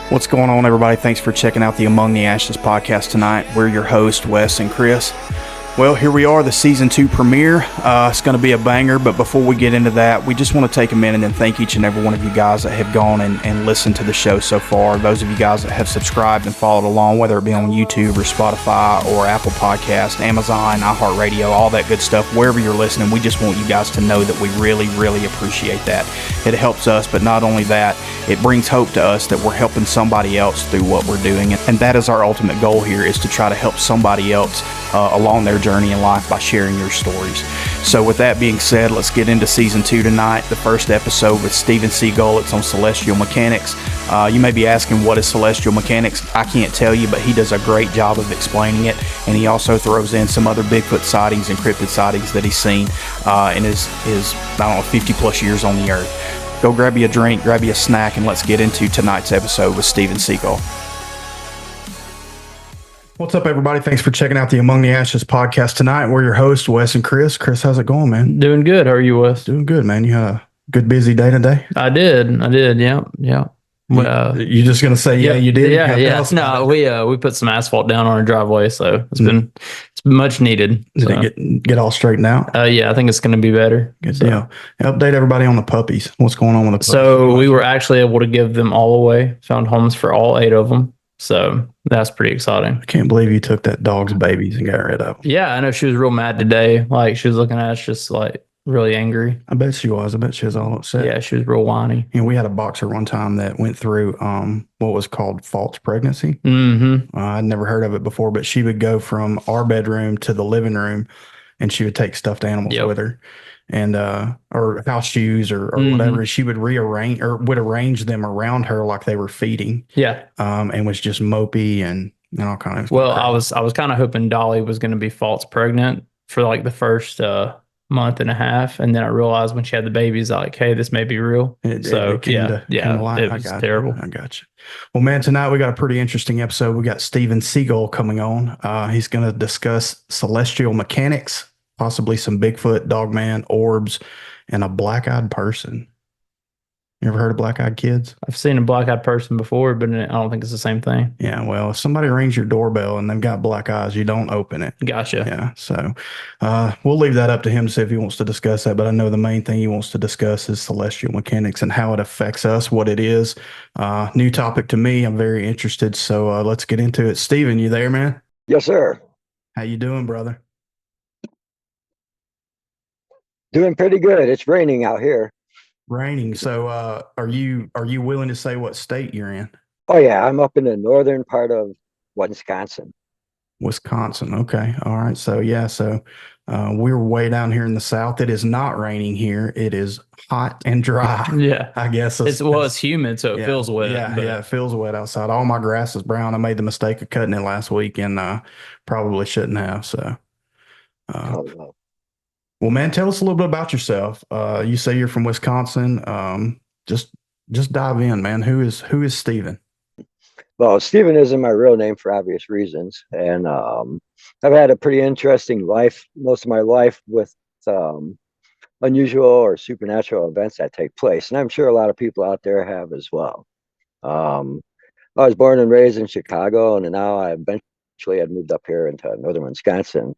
What's going on, everybody? Thanks for checking out the Among the Ashes podcast tonight. We're your hosts, Wes and Krys. Well, here we are, the Season 2 premiere. It's going to be a banger, but before we get into that, we just want to take a minute and thank each and every one of you guys that have gone and listened to the show so far. Those of you guys that have subscribed and followed along, whether it be on YouTube or Spotify or Apple Podcast, Amazon, iHeartRadio, all that good stuff, wherever you're listening, we just want you guys to know that we really, really appreciate that. It helps us, but not only that, it brings hope to us that we're helping somebody else through what we're doing. And that is our ultimate goal here, is to try to help somebody else along their journey in life by sharing your stories. So with that being said, let's get into Season 2 tonight. The first episode with Steven Seagull. It's on celestial mechanics. You may be asking, what is celestial mechanics? I can't tell you, but he does a great job of explaining it. And he also throws in some other Bigfoot sightings and cryptid sightings that he's seen in his, I don't know, 50 plus years on the earth. Go grab you a drink, grab you a snack, and let's get into tonight's episode with Steven Seagull. What's up, everybody? Thanks for checking out the Among the Ashes podcast tonight. We're your hosts, Wes and Krys. Krys, how's it going, man? Doing good. How are you, Wes? Doing good, man. You had a good, busy day today? I did. Yeah. You just going to say, yeah, you did? Yeah. No, we put some asphalt down on our driveway, so it's been much needed. Did it get all straightened out? Yeah, I think it's going to be better. Good deal. Update everybody on the puppies. What's going on with the puppies? So we were actually able to give them all away. Found homes for all 8 of them. So that's pretty exciting. I can't believe you took that dog's babies and got rid of them. Yeah, I know she was real mad today. Like, she was looking at us just like really angry. I bet she was. I bet she was all upset. Yeah, she was real whiny. You know, we had a boxer one time that went through what was called false pregnancy. Mm-hmm. I'd never heard of it before, but she would go from our bedroom to the living room, and she would take stuffed animals with her, and or house shoes or whatever. She would arrange them around her like they were feeding. Yeah. And was just mopey and all kind of. Well, I was kind of hoping Dolly was going to be false pregnant for like the first month and a half, and then I realized when she had the babies, like, hey, this may be real. It was terrible. I got you. Well, man, tonight we got a pretty interesting episode. We got Steven Seagull coming on. He's going to discuss celestial mechanics, possibly some Bigfoot, Dogman, orbs, and a black-eyed person. You ever heard of black-eyed kids? I've seen a black-eyed person before, but I don't think it's the same thing. Yeah, well, if somebody rings your doorbell and they've got black eyes, you don't open it. Gotcha. Yeah, so we'll leave that up to him to see if he wants to discuss that, but I know the main thing he wants to discuss is celestial mechanics and how it affects us, what it is. New topic to me. I'm very interested, so let's get into it. Steven, you there, man? Yes, sir. How you doing, brother? Doing pretty good. It's raining out here. Raining. So are you willing to say what state you're in? Oh yeah, I'm up in the northern part of Wisconsin. Wisconsin. Okay. All right. So we're way down here in the south. It is not raining here. It is hot and dry. Yeah. I guess it's humid, so it feels wet. Yeah, it feels wet outside. All my grass is brown. I made the mistake of cutting it last week and probably shouldn't have. So well, man, tell us a little bit about yourself. You say you're from Wisconsin. Just dive in, man. Who is Steven? Well, Steven isn't my real name for obvious reasons, and I've had a pretty interesting life most of my life with unusual or supernatural events that take place, and I'm sure a lot of people out there have as well. I was born and raised in Chicago, and now I eventually had moved up here into northern Wisconsin,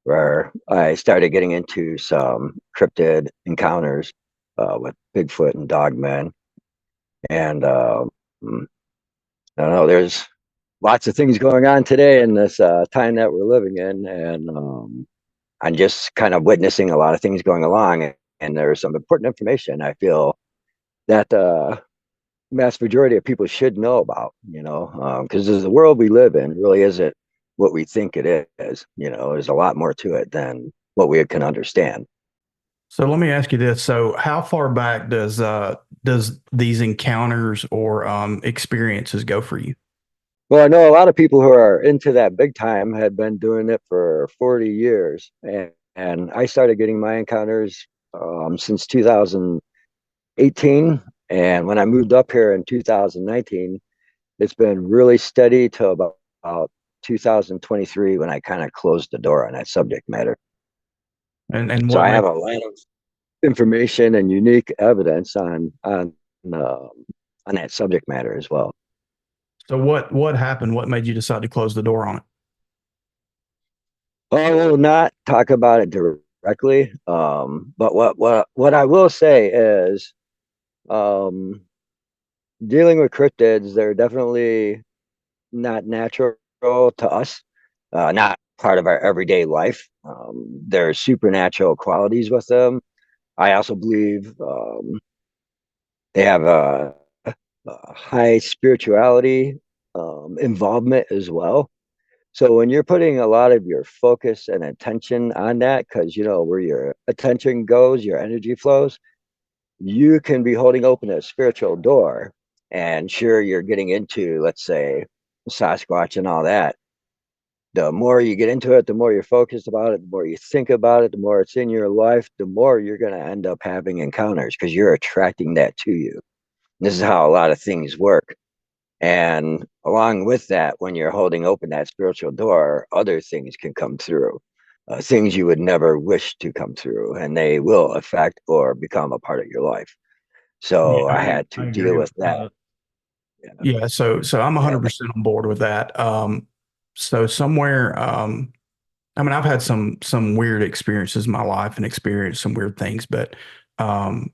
where I started getting into some cryptid encounters with Bigfoot and Dogman. And I don't know, there's lots of things going on today in this time that we're living in. And I'm just kind of witnessing a lot of things going along. And there's some important information I feel that the mass majority of people should know about, because the world we live in really isn't what we think it is. There's a lot more to it than what we can understand. So let me ask you this. So how far back does these encounters or experiences go for you? Well, I know a lot of people who are into that big time had been doing it for 40 years. And I started getting my encounters since 2018. And when I moved up here in 2019, it's been really steady till about 2023 when I kind of closed the door on that subject matter. And so I have a lot of information and unique evidence on that subject matter as well. So what happened? What made you decide to close the door on it? I will not talk about it directly. But what I will say is, um, dealing with cryptids, they're definitely not natural to us, not part of our everyday life. There's supernatural qualities with them. I also believe they have a high spirituality involvement as well. So when you're putting a lot of your focus and attention on that, because you know where your attention goes, your energy flows, you can be holding open a spiritual door. And sure, you're getting into, let's say, Sasquatch and all that. The more you get into it, the more you're focused about it, the more you think about it, the more it's in your life, the more you're going to end up having encounters because you're attracting that to you. This is how a lot of things work. And along with that, when you're holding open that spiritual door, other things can come through, things you would never wish to come through, and they will affect or become a part of your life. Yeah, So I had I to deal agree with with that. that. Yeah. Yeah, so I'm Yeah. 100% on board with that. So somewhere, I mean, I've had some weird experiences in my life and experienced some weird things, but um,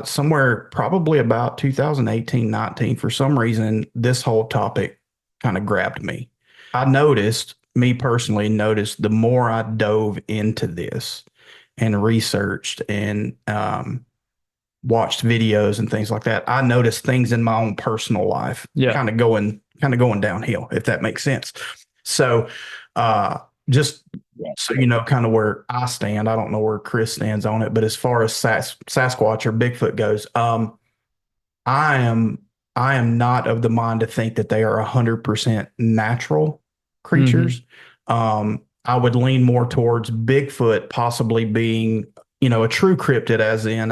somewhere probably about 2018, 19, for some reason, this whole topic kind of grabbed me. I noticed, me personally, noticed the more I dove into this and researched and watched videos and things like that, I noticed things in my own personal life Yeah. kind of going downhill, if that makes sense. So, just so you know, kind of where I stand, I don't know where Krys stands on it, but as far as Sasquatch or Bigfoot goes, I am I am not of the mind to think that they are 100% natural creatures. I would lean more towards Bigfoot possibly being, a true cryptid, as in,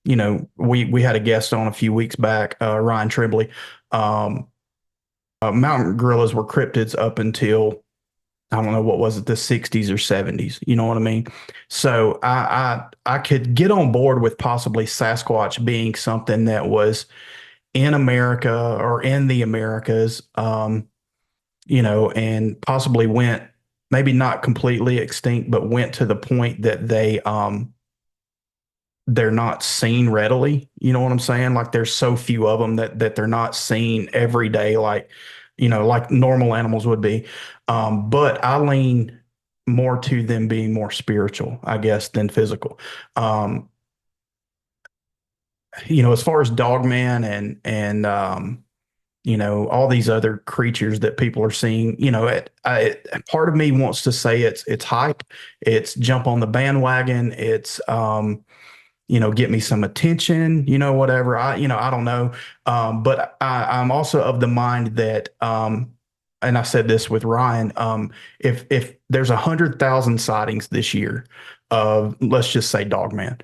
we had a guest on a few weeks back, Ryan Tremblay. Um, Mountain gorillas were cryptids up until, I don't know, what was it, the 60s or 70s. You know what I mean? So I could get on board with possibly Sasquatch being something that was in America or in the Americas, and possibly went, maybe not completely extinct, but went to the point that they're not seen readily. You know what I'm saying? Like there's so few of them that they're not seen every day, like normal animals would be. But I lean more to them being more spiritual, I guess, than physical. Um, as far as Dogman and all these other creatures that people are seeing, part of me wants to say it's hype, it's jump on the bandwagon, it's get me some attention, whatever. I don't know. But I'm also of the mind that, and I said this with Ryan, if there's 100,000 sightings this year of, let's just say, Dogman,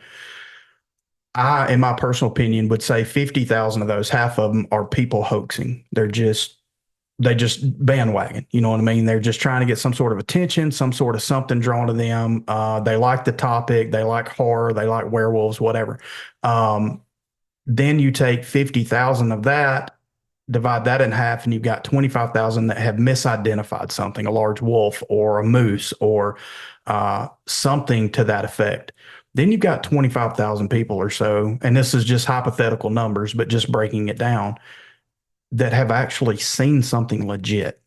in my personal opinion, would say 50,000 of those, half of them are people hoaxing. They just bandwagon. You know what I mean? They're just trying to get some sort of attention, some sort of something drawn to them. They like the topic. They like horror. They like werewolves, whatever. Then you take 50,000 of that, divide that in half, and you've got 25,000 that have misidentified something, a large wolf or a moose or something to that effect. Then you've got 25,000 people or so, and this is just hypothetical numbers, but just breaking it down, that have actually seen something legit.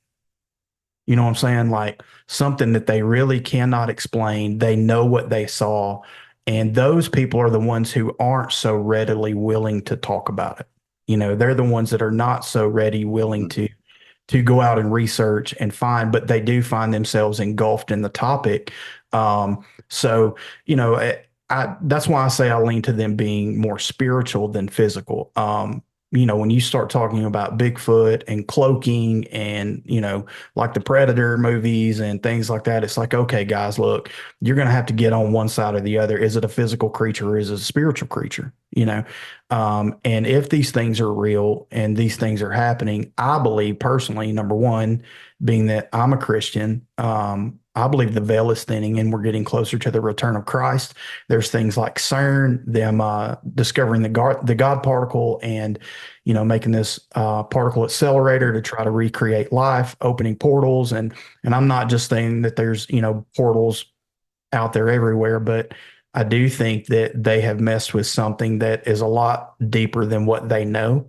You know what I'm saying? Like something that they really cannot explain. They know what they saw. And those people are the ones who aren't so readily willing to talk about it. They're the ones that are not so ready, willing to go out and research and find, but they do find themselves engulfed in the topic. So, that's why I say I lean to them being more spiritual than physical. When you start talking about Bigfoot and cloaking and, like the Predator movies and things like that, it's like, okay, guys, look, you're going to have to get on one side or the other. Is it a physical creature or is it a spiritual creature? And if these things are real and these things are happening, I believe personally, number one, being that I'm a Christian, I believe the veil is thinning and we're getting closer to the return of Christ. There's things like CERN, them discovering the God particle, and making this particle accelerator to try to recreate life, opening portals, and I'm not just saying that there's portals out there everywhere, but I do think that they have messed with something that is a lot deeper than what they know.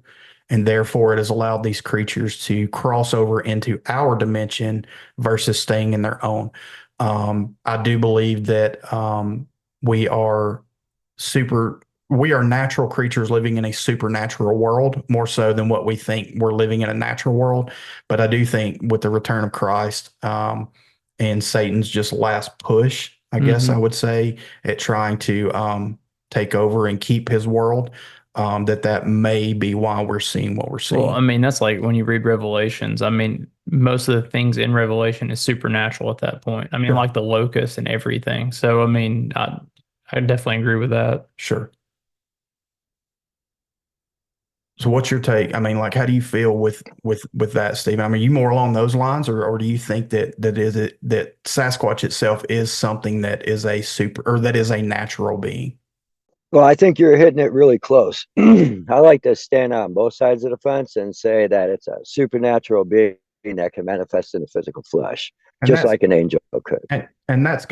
And therefore, it has allowed these creatures to cross over into our dimension versus staying in their own. I do believe that we are we are natural creatures living in a supernatural world, more so than what we think we're living in a natural world. But I do think with the return of Christ and Satan's just last push, I guess I would say, at trying to take over and keep his world, that may be why we're seeing what we're seeing. Well, I mean, that's like when you read Revelations. I mean, most of the things in Revelation is supernatural at that point. I mean, like the locust and everything. So, I mean, I definitely agree with that. Sure. So what's your take? I mean, like, how do you feel with that, Stephen? I mean, you more along those lines, or do you think that Sasquatch itself is something that is that is a natural being? Well, I think you're hitting it really close. I like to stand on both sides of the fence and say that it's a supernatural being that can manifest in the physical flesh, just like an angel could. And that's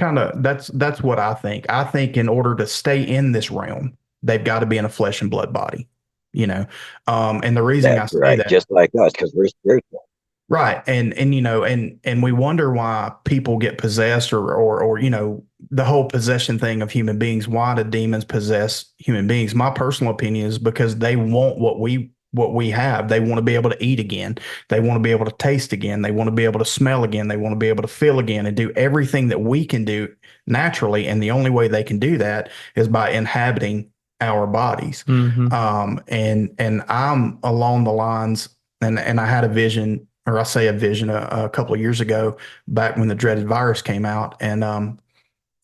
what I think. I think in order to stay in this realm, they've got to be in a flesh and blood body. And the reason I say that, just like us, because we're spiritual. Right. And we wonder why people get possessed or the whole possession thing of human beings. Why do demons possess human beings? My personal opinion is because they want what we have. They want to be able to eat again. They want to be able to taste again. They want to be able to smell again. They want to be able to feel again and do everything that we can do naturally. And the only way they can do that is by inhabiting our bodies. And I'm along the lines, and I had a vision, or I say a vision a couple of years ago, back when the dreaded virus came out, and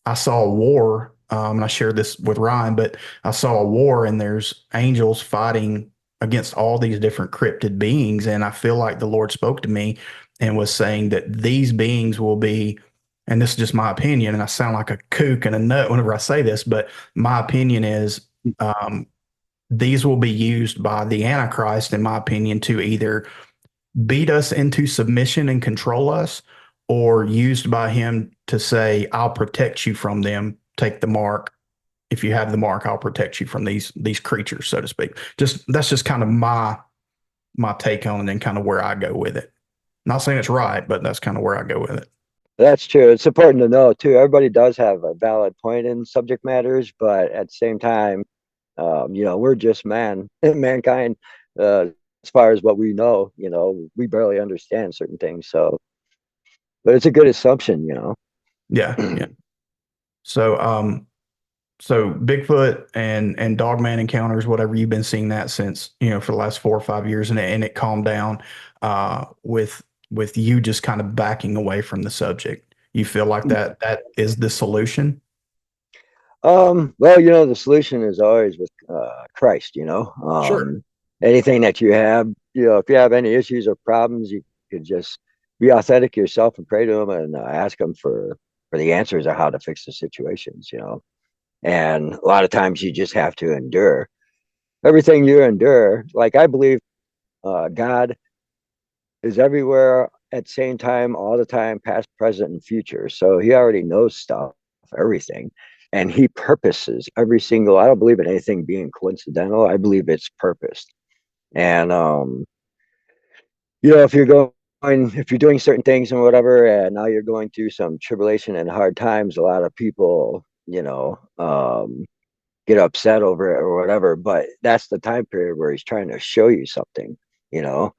I saw a war. And I shared this with Ryan, but I saw a war, and there's angels fighting against all these different cryptid beings, and I feel like the Lord spoke to me and was saying that these beings will be, and this is just my opinion, and I sound like a kook and a nut whenever I say this, but my opinion is these will be used by the Antichrist, in my opinion, to either beat us into submission and control us, or used by him to say, I'll protect you from them. Take the mark. If you have the mark, I'll protect you from these creatures, so to speak. That's just kind of my take on it, and kind of where I go with it. Not saying it's right, but that's kind of where I go with it. That's true. It's important to know too. Everybody does have a valid point in subject matters, but at the same time, we're just mankind. As far as what we know, we barely understand certain things. So, but it's a good assumption, Yeah. So Bigfoot and Dogman encounters, whatever, you've been seeing that since, for the last 4 or 5 years, and it calmed down with you just kind of backing away from the subject. You feel like that is the solution? Well, the solution is always with Christ, Sure. Anything that you have, if you have any issues or problems, you could just be authentic yourself and pray to him and ask him for the answers of how to fix the situations, And a lot of times you just have to endure everything you endure. Like, I believe God is everywhere at the same time, all the time, past, present, and future. So he already knows stuff, everything. And he purposes every single, I don't believe in anything being coincidental. I believe it's purposed. And, if you're doing certain things and whatever, and now you're going through some tribulation and hard times, a lot of people, get upset over it or whatever, but that's the time period where he's trying to show you something, So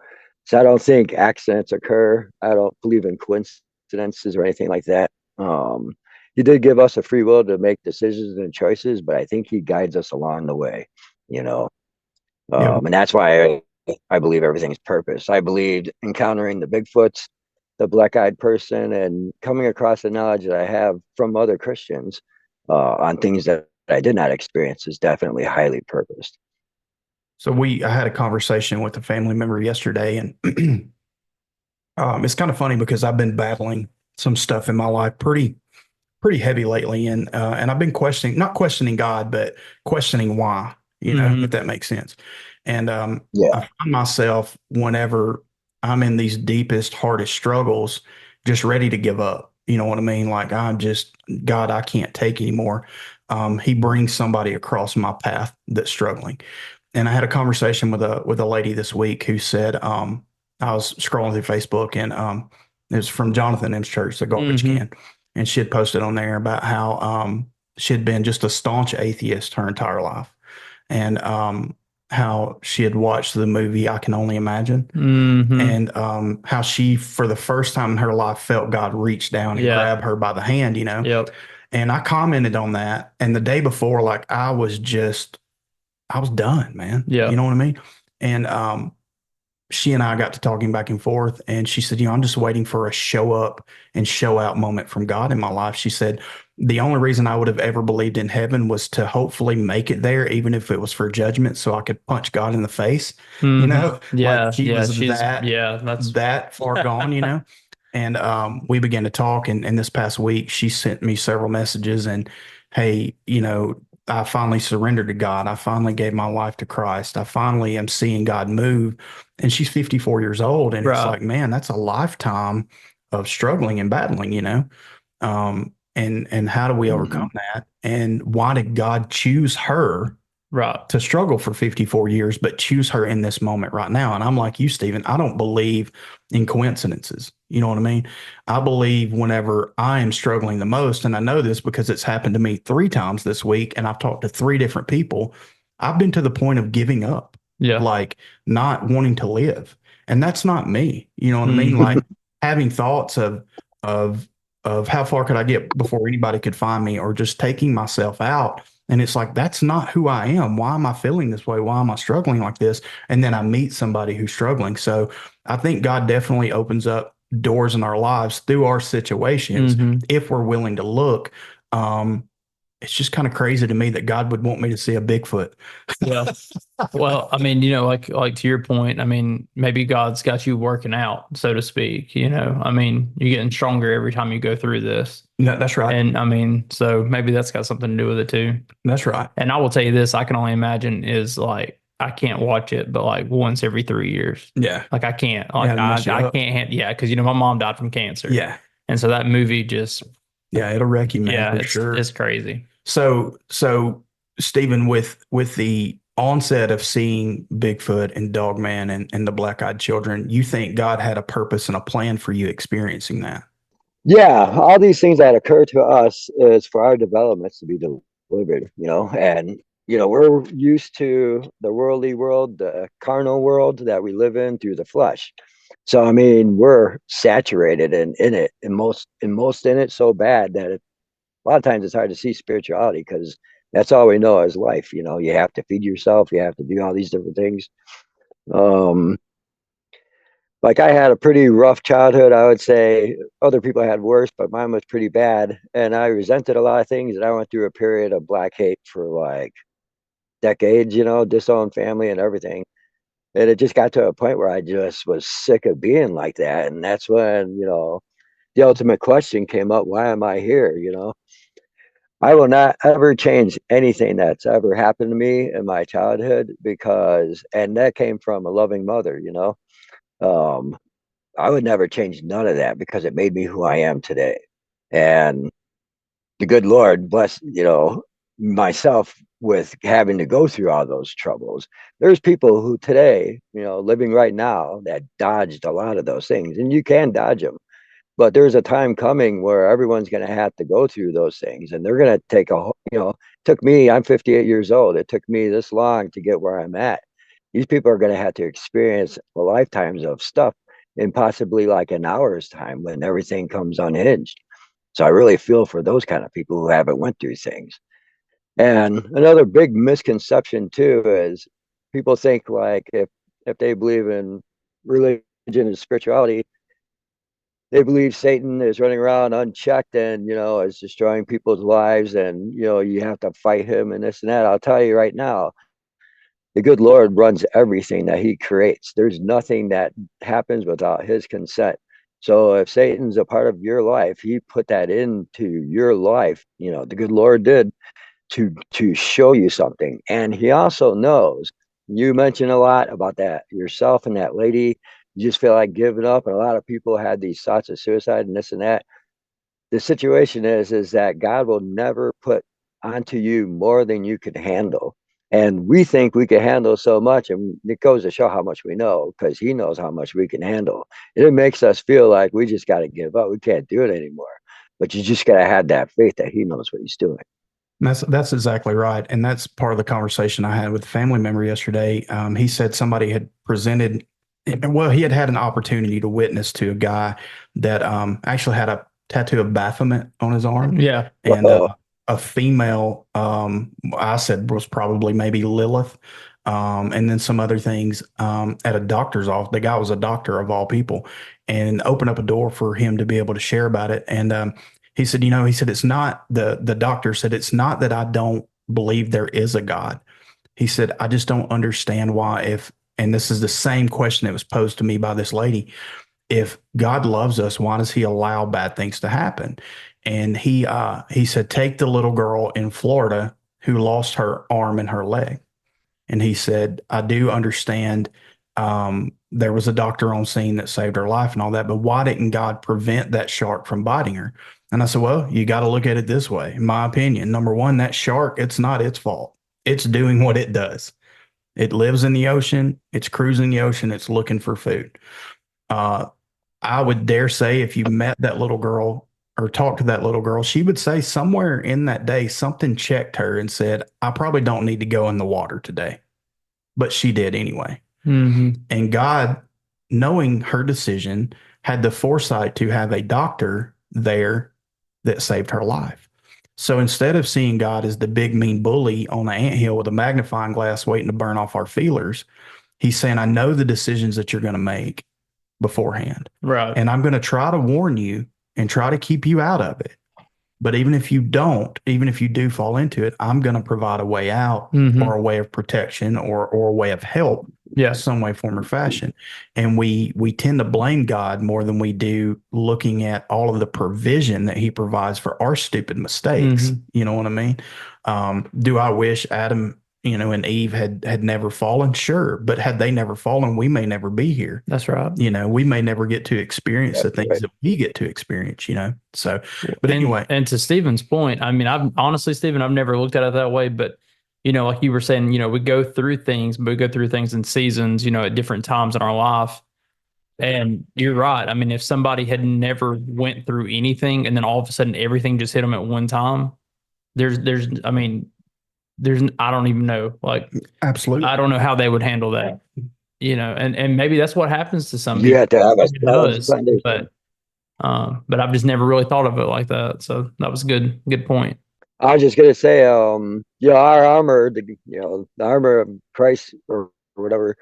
I don't think accidents occur. I don't believe in coincidences or anything like that. He did give us a free will to make decisions and choices, but I think he guides us along the way, and that's why I believe everything's purpose. I believed encountering the Bigfoots, the black-eyed person, and coming across the knowledge that I have from other Christians on things that I did not experience is definitely highly purposed. So I had a conversation with a family member yesterday, and It's kind of funny because I've been battling some stuff in my life pretty heavy lately, and I've been not questioning God, but questioning why, if that makes sense. And Yeah. I find myself whenever I'm in these deepest, hardest struggles, just ready to give up. You know what I mean? Like I'm just, God, I can't take anymore. He brings somebody across my path that's struggling. And I had a conversation with a lady this week who said, I was scrolling through Facebook, and it was from Jonathan M's church, the Garbage Can, and she had posted on there about how she had been just a staunch atheist her entire life, and how she had watched the movie I Can Only Imagine, and how she, for the first time in her life, felt God reach down and grab her by the hand, Yep. And I commented on that, and the day before, like I was done, man. Yeah. You know what I mean? And she and I got to talking back and forth, and she said, I'm just waiting for a show up and show out moment from God in my life. She said, the only reason I would have ever believed in heaven was to hopefully make it there, even if it was for judgment, so I could punch God in the face, Yeah. like she was that's that far gone. And we began to talk, and this past week she sent me several messages, and hey, I finally surrendered to God. I finally gave my life to Christ. I finally am seeing God move. And she's 54 years old. And it's like, man, that's a lifetime of struggling and battling. And how do we overcome that? And why did God choose her to struggle for 54 years, but choose her in this moment right now? And I'm like you, Stephen, I don't believe in coincidences. You know what I mean? I believe whenever I am struggling the most, and I know this because it's happened to me 3 times this week, and I've talked to 3 different people, I've been to the point of giving up, like not wanting to live. And that's not me. You know what I mean? Like having thoughts of how far could I get before anybody could find me, or just taking myself out. And it's like, that's not who I am. Why am I feeling this way? Why am I struggling like this? And then I meet somebody who's struggling. So I think God definitely opens up doors in our lives through our situations if we're willing to look. It's just kind of crazy to me that God would want me to see a Bigfoot. Yeah. Well, I mean, like to your point, I mean, maybe God's got you working out, so to speak. I mean, you're getting stronger every time you go through this. No, that's right. And I mean, so maybe that's got something to do with it too. That's right. And I will tell you this, I Can Only Imagine is like, I can't watch it, but like once every 3 years. Yeah. Like I can't, like I can't, because my mom died from cancer. Yeah. And so that movie just, it'll wreck you, man. For sure. It's crazy. So Stephen, with the onset of seeing Bigfoot and Dogman and the black-eyed children, you think God had a purpose and a plan for you experiencing that? Yeah, all these things that occur to us is for our developments to be delivered, and we're used to the worldly world, the carnal world that we live in through the flesh. So I mean, we're saturated in it, and most in it so bad that a lot of times it's hard to see spirituality because that's all we know is life. You have to feed yourself, you have to do all these different things. Like I had a pretty rough childhood. I would say other people had worse, but mine was pretty bad. And I resented a lot of things. And I went through a period of black hate for like decades, disowned family and everything. And it just got to a point where I just was sick of being like that. And that's when, the ultimate question came up, why am I here? I will not ever change anything that's ever happened to me in my childhood and that came from a loving mother, I would never change none of that because it made me who I am today. And the good Lord bless, myself with having to go through all those troubles. There's people who today, living right now that dodged a lot of those things, and you can dodge them. But there's a time coming where everyone's going to have to go through those things, and they're going to take took me, I'm 58 years old. It took me this long to get where I'm at. These people are going to have to experience lifetimes of stuff in possibly like an hour's time when everything comes unhinged. So I really feel for those kind of people who haven't went through things. And another big misconception too is people think like if they believe in religion and spirituality, they believe Satan is running around unchecked and is destroying people's lives, and you have to fight him and this and that. I'll tell you right now, the good Lord runs everything that he creates. There's nothing that happens without his consent. So if Satan's a part of your life, he put that into your life. The good Lord did to show you something. And he also knows. You mentioned a lot about that yourself and that lady. You just feel like giving up, and a lot of people had these thoughts of suicide and this and that. The situation is that God will never put onto you more than you can handle. And we think we can handle so much, and it goes to show how much we know, because he knows how much we can handle. And it makes us feel like we just got to give up. We can't do it anymore. But you just got to have that faith that he knows what he's doing. That's exactly right, and that's part of the conversation I had with a family member yesterday. He said somebody had presented, well, he had had an opportunity to witness to a guy that actually had a tattoo of Baphomet on his arm. Yeah, and a female, I said was probably maybe Lilith, and then some other things at a doctor's office. The guy was a doctor of all people, and opened up a door for him to be able to share about it. And he said, he said, it's not the doctor said, it's not that I don't believe there is a God. He said, I just don't understand why, and this is the same question that was posed to me by this lady. If God loves us, why does he allow bad things to happen? And he said, take the little girl in Florida who lost her arm and her leg. And he said, I do understand there was a doctor on scene that saved her life and all that, but why didn't God prevent that shark from biting her? And I said, well, you got to look at it this way. In my opinion, number one, that shark, it's not its fault. It's doing what it does. It lives in the ocean. It's cruising the ocean. It's looking for food. I would dare say if you met that little girl or talked to that little girl, she would say somewhere in that day, something checked her and said, I probably don't need to go in the water today. But she did anyway. Mm-hmm. And God, knowing her decision, had the foresight to have a doctor there that saved her life. So instead of seeing God as the big mean bully on the anthill with a magnifying glass waiting to burn off our feelers, he's saying, I know the decisions that you're going to make beforehand. Right. And I'm going to try to warn you and try to keep you out of it. But even if you do fall into it, I'm going to provide a way out, Mm-hmm. or a way of protection, or a way of help, some way, form, or fashion. And we tend to blame God more than we do looking at all of the provision that he provides for our stupid mistakes. Mm-hmm. You know what I mean? Do I wish Adam, and Eve had never fallen? Sure. But had they never fallen, we may never be here. That's right. We may never get to experience the things that we get to experience, So, but anyway. And to Steven's point, I mean, Steven, I've never looked at it that way, but, like you were saying, we go through things, but we go through things in seasons, at different times in our life. And you're right. I mean, if somebody had never went through anything and then all of a sudden everything just hit them at one time, I don't even know. Like, absolutely, I don't know how they would handle that. And maybe that's what happens to some people. You have to have but I've just never really thought of it like that. So that was a good point. I was just gonna say, our armor, the armor of Christ or whatever,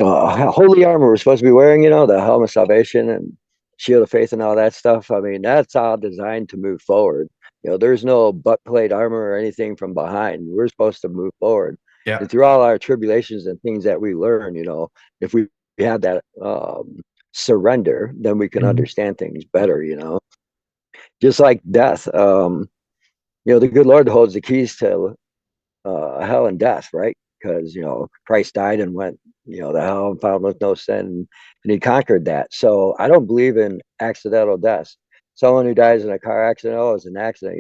holy armor we're supposed to be wearing, the helmet of salvation and shield of faith and all that stuff. I mean, that's all designed to move forward. There's no butt plate armor or anything from behind. We're supposed to move forward. Yeah. And through all our tribulations and things that we learn, if we have that surrender, then we can understand things better, just like death. The good Lord holds the keys to hell and death, right? Because Christ died and went the hell and found with no sin, and he conquered that. So I don't believe in accidental deaths. Someone who dies in a car accident, it's an accident.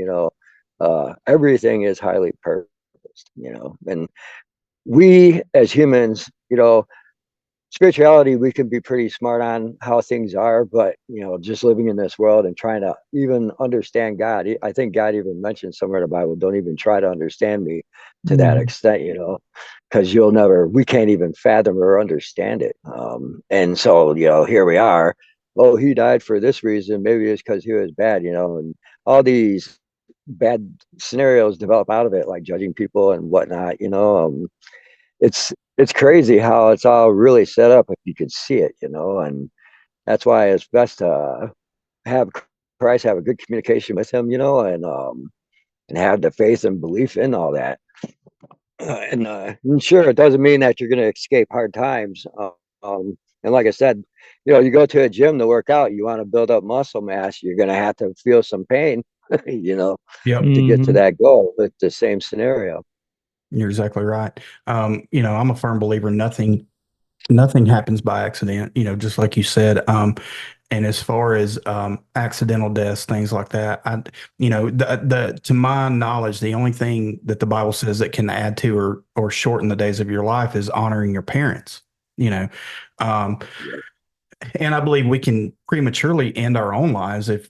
Everything is highly purposed. And we as humans, spirituality, we can be pretty smart on how things are, but just living in this world and trying to even understand God. I think God even mentioned somewhere in the Bible, don't even try to understand me to that extent, because we can't even fathom or understand it. And so, here we are. Oh, he died for this reason. Maybe it's because he was bad, and all these bad scenarios develop out of it, like judging people and whatnot, it's crazy how it's all really set up if you could see it, and that's why it's best to have Christ, have a good communication with him, and have the faith and belief in all that. And sure, it doesn't mean that you're going to escape hard times. And like I said, you go to a gym to work out, you want to build up muscle mass, you're going to have to feel some pain, Yep. to get to Mhm. that goal. It's the same scenario. You're exactly right. I'm a firm believer nothing happens by accident, just like you said. And as far as accidental deaths, things like that, to my knowledge, the only thing that the Bible says that can add to or shorten the days of your life is honoring your parents. You know, um, Yeah. and I believe we can prematurely end our own lives if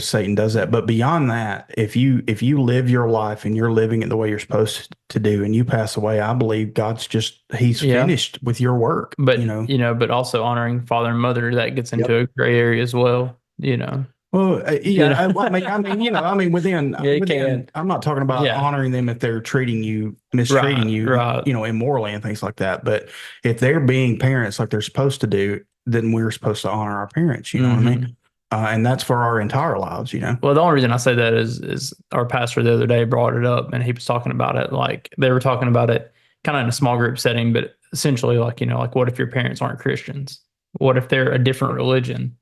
Satan does that. But beyond that, if you live your life and you're living it the way you're supposed to do, and you pass away, I believe He's Yeah. finished with your work. But but also honoring father and mother, that gets into a gray area as well. Well, yeah. Within Yeah, it can. I'm not talking about Yeah. honoring them if they're mistreating you, Right. immorally and things like that. But if they're being parents like they're supposed to do, then we're supposed to honor our parents. You know what I mean? And that's for our entire lives. Well, the only reason I say that is our pastor the other day brought it up, and he was talking about it like they were talking about it kind of in a small group setting, but essentially like what if your parents aren't Christians? What if they're a different religion,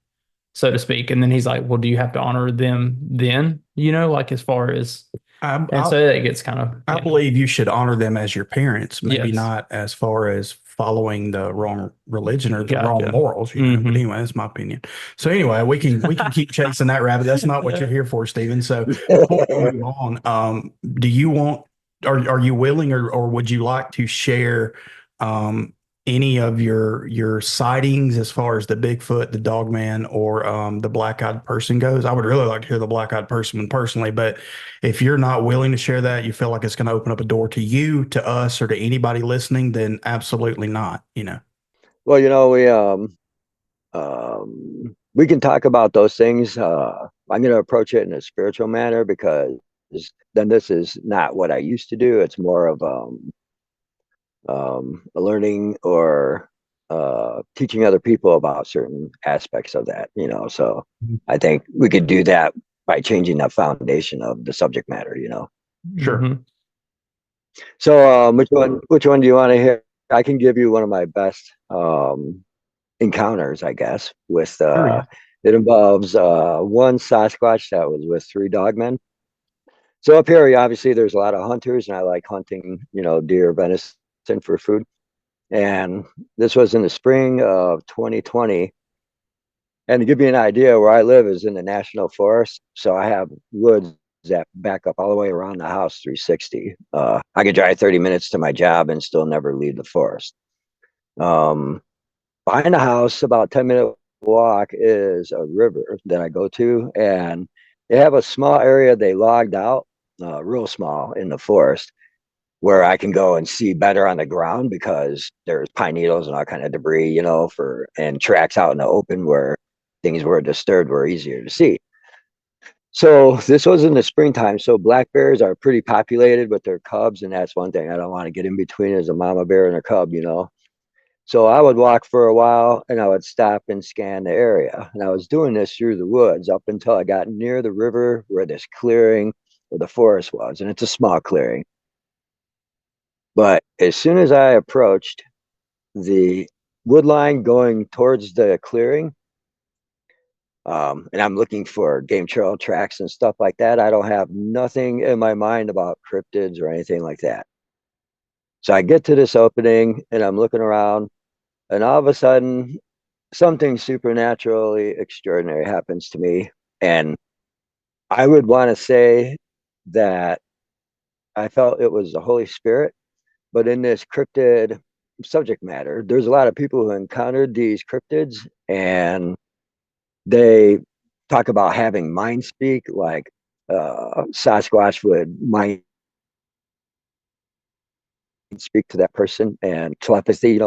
so to speak? And then he's like, well, do you have to honor them then? Like as far as and so that gets kind of. I believe you should honor them as your parents, maybe Yes. not as far as following the wrong religion or the wrong Gotcha. morals. But anyway, that's my opinion. So anyway, we can keep chasing that rabbit. That's not what you're here for, Steven. So before we move on, do you want are you willing or would you like to share any of your sightings as far as the Bigfoot, the Dogman, or the black-eyed person goes? I would really like to hear the black-eyed person personally, but if you're not willing to share that, you feel like it's going to open up a door to you, to us, or to anybody listening, then absolutely not. Well, we can talk about those things. I'm going to approach it in a spiritual manner because then this is not what I used to do. It's more of a learning or teaching other people about certain aspects of that. So I think we could do that by changing the foundation of the subject matter. Sure. So which one do you want to hear? I can give you one of my best encounters, I guess, with Sure, yeah. it involves one Sasquatch that was with 3 dogmen. So up here, obviously, there's a lot of hunters, and I like hunting, deer, venison for food. And this was in the spring of 2020. And to give you an idea, where I live is in the national forest, so I have woods that back up all the way around the house 360. I could drive 30 minutes to my job and still never leave the forest. Behind the house, about 10-minute walk, is a river that I go to, and they have a small area they logged out, real small in the forest, where I can go and see better on the ground because there's pine needles and all kind of debris, and tracks out in the open where things were disturbed were easier to see. So this was in the springtime. So black bears are pretty populated with their cubs, and that's one thing I don't want to get in between is a mama bear and a cub. So I would walk for a while and I would stop and scan the area. And I was doing this through the woods up until I got near the river where this clearing where the forest was. And it's a small clearing. But as soon as I approached the wood line going towards the clearing, and I'm looking for game trail tracks and stuff like that, I don't have nothing in my mind about cryptids or anything like that. So I get to this opening and I'm looking around, and all of a sudden, something supernaturally extraordinary happens to me. And I would want to say that I felt it was the Holy Spirit. But in this cryptid subject matter, there's a lot of people who encountered these cryptids and they talk about having mind speak, like Sasquatch would mind speak to that person and telepathy.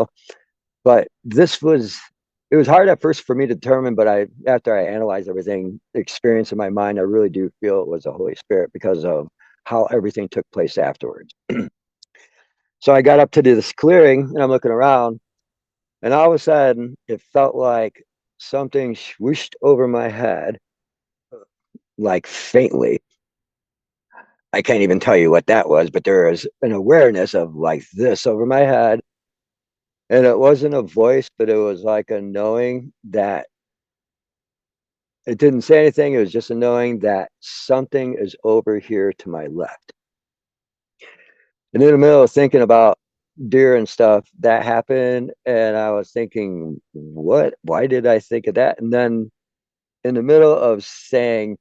But it was hard at first for me to determine, but after I analyzed everything, the experience in my mind, I really do feel it was the Holy Spirit because of how everything took place afterwards. So I got up to this clearing and I'm looking around, and all of a sudden it felt like something swooshed over my head, like faintly. I can't even tell you what that was, but there is an awareness of like this over my head. And it wasn't a voice, but it was like a knowing that it didn't say anything. It was just a knowing that something is over here to my left. And in the middle of thinking about deer and stuff, that happened. And I was thinking, what? Why did I think of that? And then in the middle of saying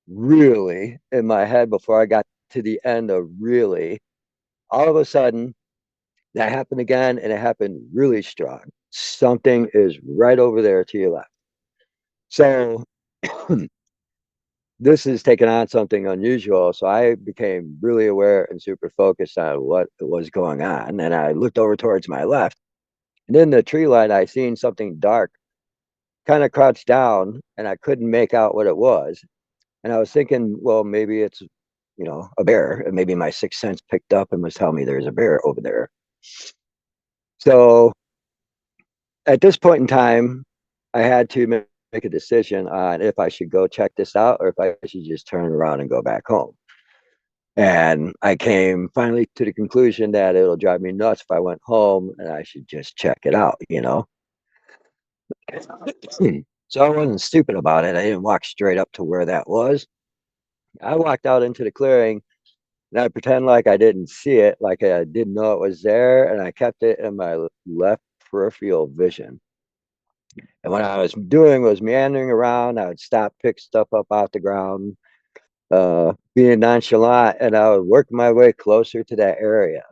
really in my head before I got to the end of really, all of a sudden that happened again, and it happened really strong. Something is right over there to your left. So this is taking on something unusual. So I became really aware and super focused on what was going on. And I looked over towards my left. And in the tree line, I seen something dark kind of crouched down, and I couldn't make out what it was. And I was thinking, well, maybe it's, a bear. And maybe my sixth sense picked up and was telling me there's a bear over there. So at this point in time, I had to make a decision on if I should go check this out or if I should just turn around and go back home. And I came finally to the conclusion that it'll drive me nuts if I went home, and I should just check it out. So I wasn't stupid about it. I didn't walk straight up to where that was. I walked out into the clearing, and I pretend like I didn't see it, like I didn't know it was there, and I kept it in my left peripheral vision. And what I was doing was meandering around. I would stop, pick stuff up off the ground, being nonchalant, and I would work my way closer to that area.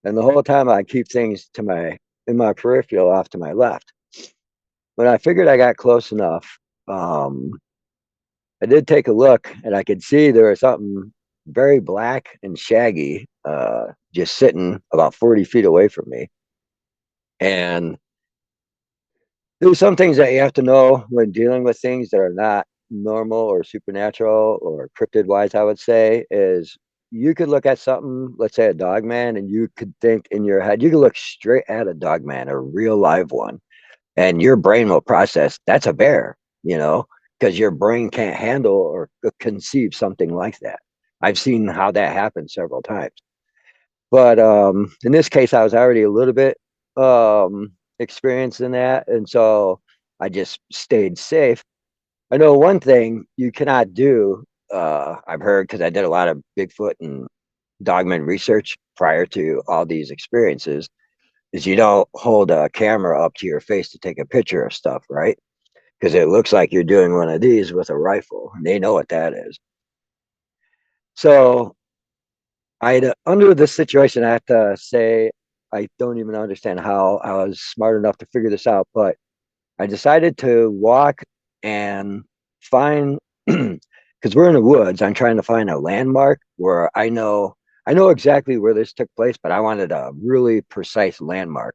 And the whole time I keep things in my peripheral off to my left. When I figured I got close enough, I did take a look, and I could see there was something very black and shaggy, just sitting about 40 feet away from me. And there's some things that you have to know when dealing with things that are not normal or supernatural or cryptid wise, I would say, is you could look at something, let's say a dogman, and you could think in your head, you could look straight at a dogman, a real live one, and your brain will process that's a bear, because your brain can't handle or conceive something like that. I've seen how that happens several times. But in this case, I was already a little bit experienced in that. And so I just stayed safe. I know one thing you cannot do, I've heard because I did a lot of Bigfoot and Dogman research prior to all these experiences, is you don't hold a camera up to your face to take a picture of stuff, right? Because it looks like you're doing one of these with a rifle, and they know what that is. So under this situation, I have to say, I don't even understand how I was smart enough to figure this out, but I decided to walk and find, because we're in the woods, I'm trying to find a landmark where I know exactly where this took place, but I wanted a really precise landmark.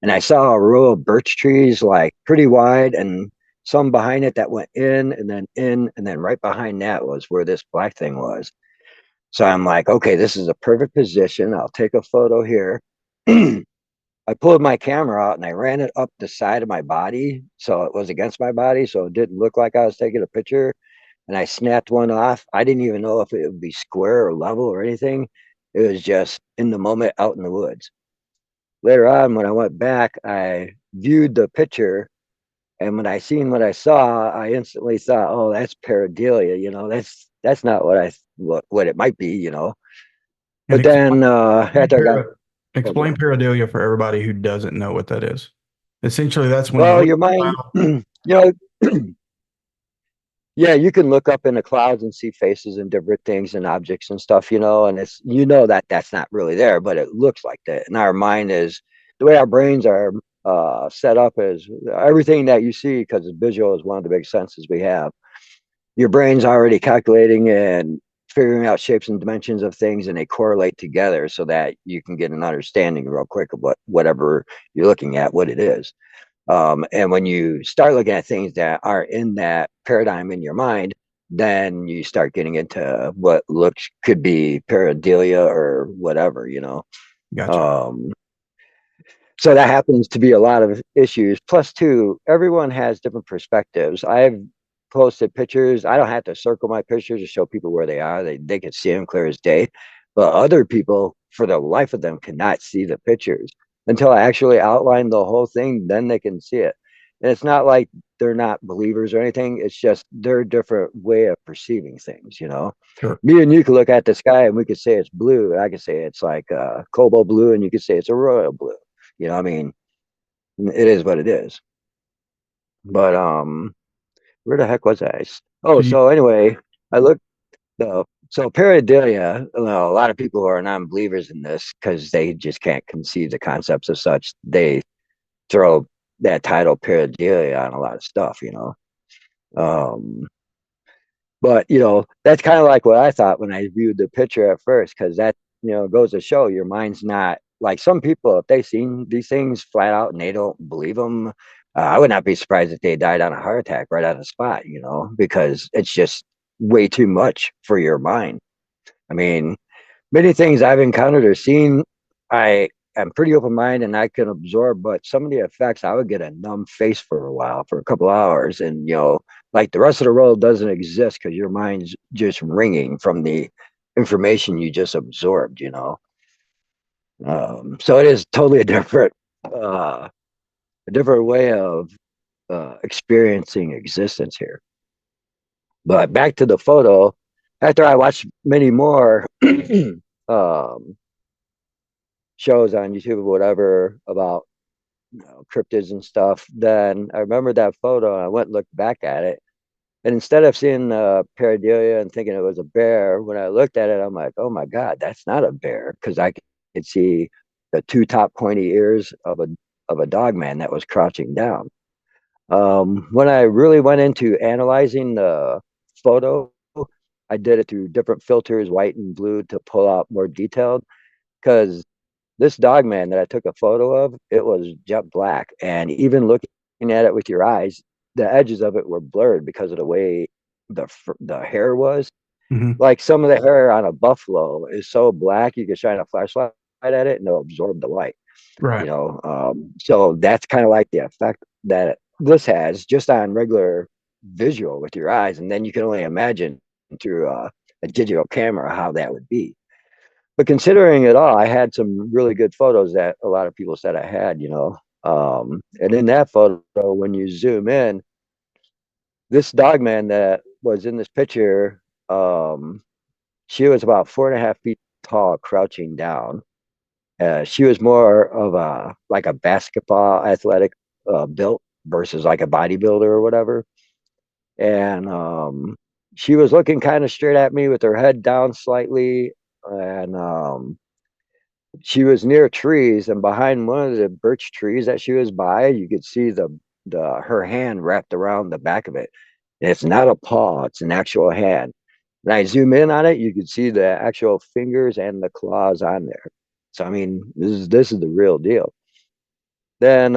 And I saw a row of birch trees, like pretty wide, and some behind it that went in, and then right behind that was where this black thing was. So I'm like, okay, this is a perfect position. I'll take a photo here. I pulled my camera out and I ran it up the side of my body. So it was against my body. So it didn't look like I was taking a picture. And I snapped one off. I didn't even know if it would be square or level or anything. It was just in the moment out in the woods. Later on, when I went back, I viewed the picture. And when I seen what I saw, I instantly thought, oh, that's pareidolia. That's not what it might be. And But then after I got, explain pareidolia for everybody who doesn't know what that is. Essentially, that's when well, you your mind, know, yeah, you can look up in the clouds and see faces and different things and objects and stuff, and it's, that that's not really there, but it looks like that. And our mind is, the way our brains are set up, is everything that you see, because visual is one of the big senses we have. Your brain's already calculating and figuring out shapes and dimensions of things, and they correlate together so that you can get an understanding real quick of whatever you're looking at, what it is. And when you start looking at things that are in that paradigm in your mind, then you start getting into what could be pareidolia or whatever, Gotcha. So that happens to be a lot of issues. Plus, too, everyone has different perspectives. I've posted pictures. I don't have to circle my pictures to show people where they are. They can see them clear as day. But other people, for the life of them, cannot see the pictures. until I actually outline the whole thing, then they can see it. And it's not like they're not believers or anything. It's just their different way of perceiving things, you know. Sure. Me and you could look at the sky and we could say it's blue. And I could say it's like cobalt blue, and you could say it's a royal blue. You know, I mean, it is what it is. But where the heck was I? Oh, You, so anyway, I looked the so pareidolia. Well, a lot of people are non-believers in this because they just can't conceive the concepts of such. They throw that title pareidolia on a lot of stuff, you know. Um, but you know, that's kind of like what I thought when I viewed the picture at first, because that, you know, goes to show your mind's not like some people. If they've seen these things flat out and they don't believe them, I would not be surprised if they died on a heart attack right on the spot, you know, because it's just way too much for your mind. I mean, many things I've encountered or seen, I am pretty open minded and I can absorb, but some of the effects, I would get a numb face for a while, for a couple hours. And, you know, like the rest of the world doesn't exist because your mind's just ringing from the information you just absorbed, you know. So it is totally a different way of experiencing existence here. But back to the photo, after I watched many more um, shows on YouTube or whatever about, you know, cryptids and stuff, then I remember that photo and I went and looked back at it. And instead of seeing pareidolia and thinking it was a bear, when I looked at it, I'm like, oh my God, that's not a bear, because I could see the two top pointy ears of a dog man that was crouching down. When I really went into analyzing the photo, I did it through different filters, white and blue, to pull out more detailed. Because this dog man that I took a photo of, it was jet black, and even looking at it with your eyes, the edges of it were blurred because of the way the hair was. mhm. Like some of the hair on a buffalo is so black, you could shine a flashlight at it and it'll absorb the light. You Right. know, so that's kind of like the effect that this has just on regular visual with your eyes, and then you can only imagine through a digital camera how that would be. But considering it all, I had some really good photos that a lot of people said I had, you know. And in that photo, when you zoom in, this dog man that was in this picture, um, she was about 4.5 feet tall, crouching down. She was more of a like a basketball athletic built versus like a bodybuilder or whatever. And she was looking kind of straight at me with her head down slightly. And she was near trees, and behind one of the birch trees that she was by, you could see the her hand wrapped around the back of it. And it's not a paw, it's an actual hand. And I zoom in on it, you could see the actual fingers and the claws on there. So I mean, this is the real deal. Then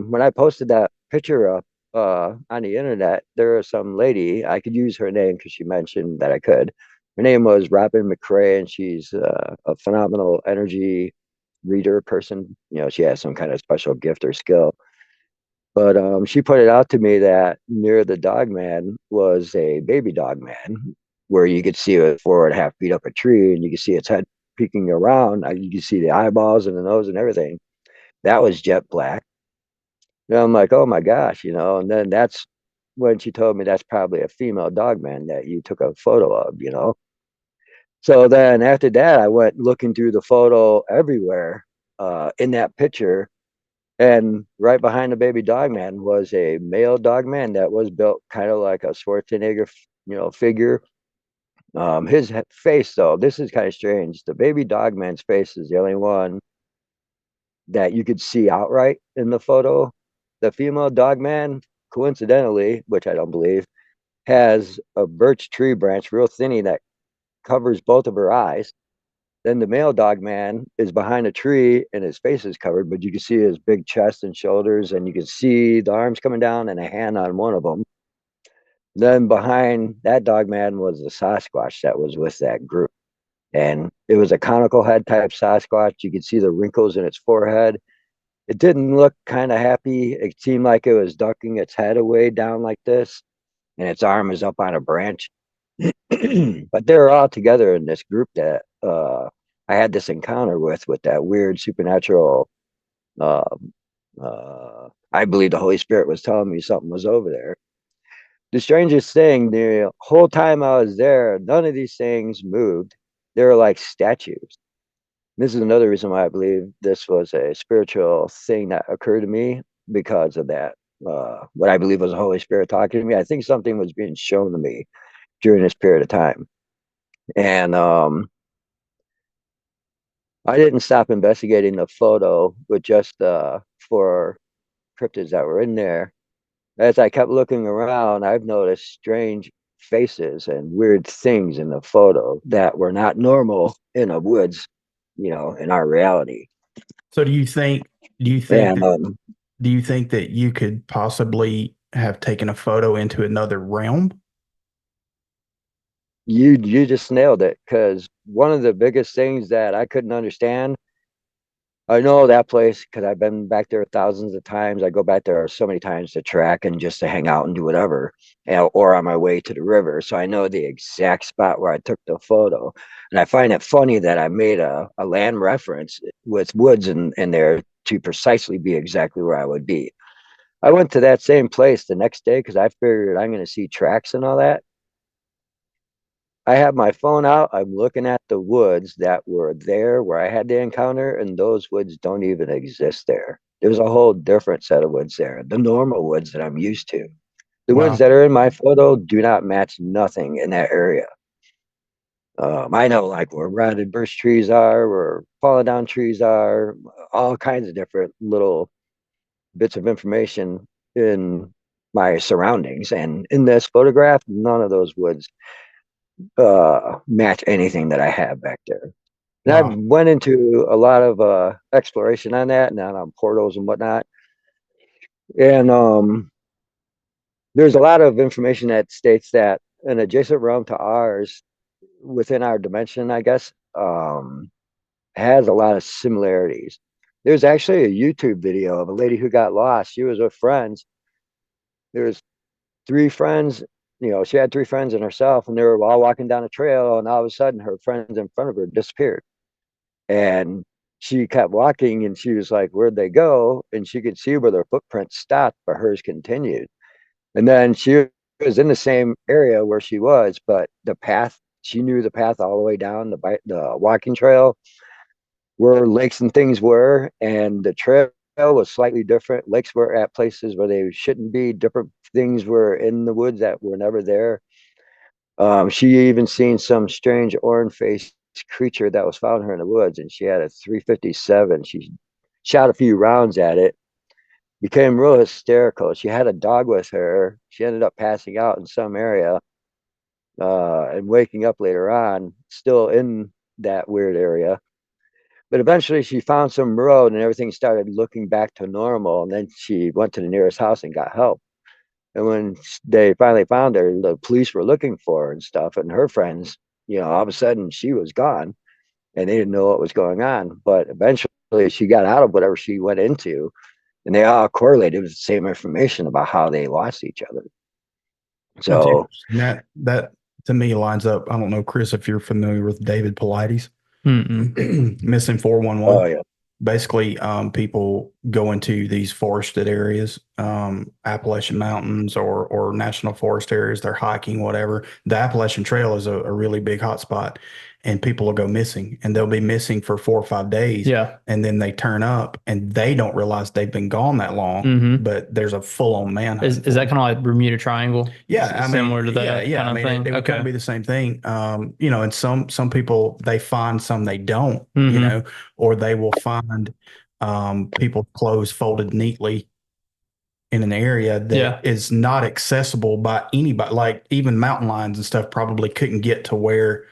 when I posted that picture up on the internet, there was some lady, I could use her name because she mentioned that I could. Her name was Robin McCrae, and she's a phenomenal energy reader person. You know, she has some kind of special gift or skill. But she pointed out to me that near the dog man was a baby dog man, where you could see it 4.5 feet up a tree, and you could see its head peeking around. You could see the eyeballs and the nose and everything. That was jet black. And I'm like, oh my gosh, you know. And then that's when she told me that's probably a female dog man that you took a photo of, you know. So then after that, I went looking through the photo everywhere in that picture. And right behind the baby dog man was a male dog man that was built kind of like a Schwarzenegger, you know, figure. His face, though, this is kind of strange. The baby dog man's face is the only one that you could see outright in the photo. The female dog man, coincidentally, which I don't believe, has a birch tree branch real thinny that covers both of her eyes. Then the male dog man is behind a tree and his face is covered, but you can see his big chest and shoulders, and you can see the arms coming down and a hand on one of them. Then behind that dog man was the Sasquatch that was with that group. And it was a conical head type Sasquatch. You could see the wrinkles in its forehead. It didn't look kind of happy. It seemed like it was ducking its head away down like this, and its arm is up on a branch. But they're all together in this group that I had this encounter with that weird supernatural I believe the Holy Spirit was telling me something was over there. The strangest thing, the whole time I was there, none of these things moved. They were like statues. This is another reason why I believe this was a spiritual thing that occurred to me because of that. What I believe was the Holy Spirit talking to me. I think something was being shown to me during this period of time. And I didn't stop investigating the photo with just four cryptids that were in there. As I kept looking around, I've noticed strange faces and weird things in the photo that were not normal in the woods, in our reality. So do you think And that you could possibly have taken a photo into another realm? you just nailed it, because one of the biggest things that I couldn't understand, I know that place because I've been back there thousands of times. I go back there so many times to track and just to hang out and do whatever, or on my way to the river. So I know the exact spot where I took the photo. And I find it funny that I made a land reference with woods in there to precisely be exactly where I would be. I went to that same place the next day because I figured I'm going to see tracks and all that. I have my phone out. I'm looking at the woods that were there where I had the encounter, and those woods don't even exist there. There's a whole different set of woods there, the normal woods that I'm used to. The woods Wow. that are in my photo do not match nothing in that area. I know like where rotted birch trees are, where fallen down trees are, all kinds of different little bits of information in my surroundings. And in this photograph, none of those woods match anything that I have back there. And I've Wow. went into a lot of exploration on that and on portals and whatnot. And there's a lot of information that states that an adjacent realm to ours within our dimension, I guess, has a lot of similarities. There's actually a YouTube video of a lady who got lost. She was with friends. There's three friends. She had three friends and herself, and they were all walking down a trail, and all of a sudden her friends in front of her disappeared. And she kept walking, and she was like, where'd they go? And she could see where their footprints stopped, but hers continued. And then she was in the same area where she was, but the path, she knew the path all the way down the walking trail where lakes and things were, and the trail was slightly different. Lakes were at places where they shouldn't be. Different things were in the woods that were never there. She even seen some strange orange-faced creature that was following her in the woods, and she had a 357. She shot a few rounds at it, became real hysterical. She had a dog with her. She ended up passing out in some area and waking up later on, still in that weird area. But eventually she found some road and everything started looking back to normal. And then she went to the nearest house and got help. And when they finally found her, the police were looking for her and stuff. And her friends, all of a sudden she was gone and they didn't know what was going on. But eventually she got out of whatever she went into, and they all correlated with the same information about how they lost each other. That's So, interesting. That to me lines up. I don't know, Chris, if you're familiar with David Paulides, Missing 411. oh yeah, Basically, people go into these forested areas, Appalachian Mountains or national forest areas. They're hiking, whatever. The Appalachian Trail is a really big hot spot, and people will go missing, and they'll be missing for 4 or 5 days. Yeah. And then they turn up, and they don't realize they've been gone that long. But there's a full-on manhunt. Is that kind of like Bermuda Triangle? Yeah, Similar to that yeah. kind of thing. It would kind of be the same thing. And some people they find, some they don't. Or they will find people's clothes folded neatly in an area that is not accessible by anybody. Like even mountain lions and stuff probably couldn't get to where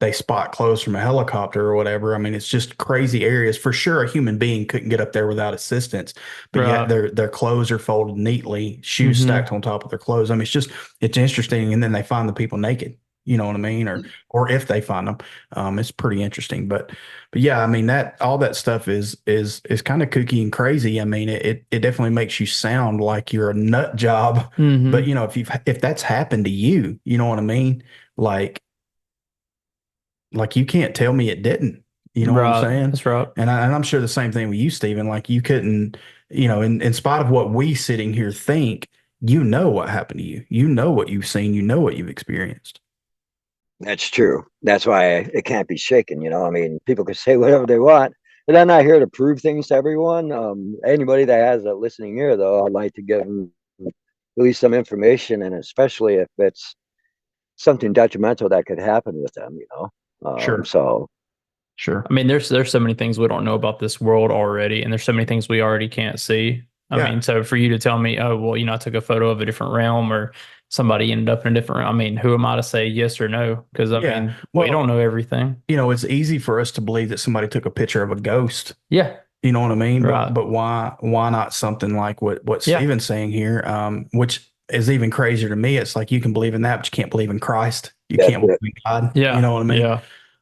they spot clothes from a helicopter or whatever. I mean, it's just crazy areas. For sure, a human being couldn't get up there without assistance. But yet their clothes are folded neatly, shoes stacked on top of their clothes. I mean, it's interesting. And then they find the people naked. You know what I mean? Or if they find them, it's pretty interesting. But yeah, I mean that all that stuff is kind of kooky and crazy. I mean, it definitely makes you sound like you're a nut job. But if that's happened to you, you know what I mean? Like you can't tell me it didn't. You know what I'm saying? That's right. And I'm sure the same thing with you, Stephen. Like you couldn't, in spite of what we sitting here think, you know what happened to you. You know what you've seen. You know what you've experienced. That's true. That's why it can't be shaken. I mean, people can say whatever they want, but I'm not here to prove things to everyone. Anybody that has a listening ear, though, I'd like to give them at least some information, and especially if it's something detrimental that could happen with them. Sure. So Sure. I mean, there's so many things we don't know about this world already, and there's so many things we already can't see. I mean, so for you to tell me, oh, well, I took a photo of a different realm or somebody ended up in a different realm. I mean, who am I to say yes or no? Because mean, we don't know everything. It's easy for us to believe that somebody took a picture of a ghost. Yeah. You know what I mean? Right. But why not something like what Steven's saying here? Which is even crazier to me. It's like you can believe in that, but you can't believe in Christ. You can't believe in God. Yeah. You know what I mean? Yeah.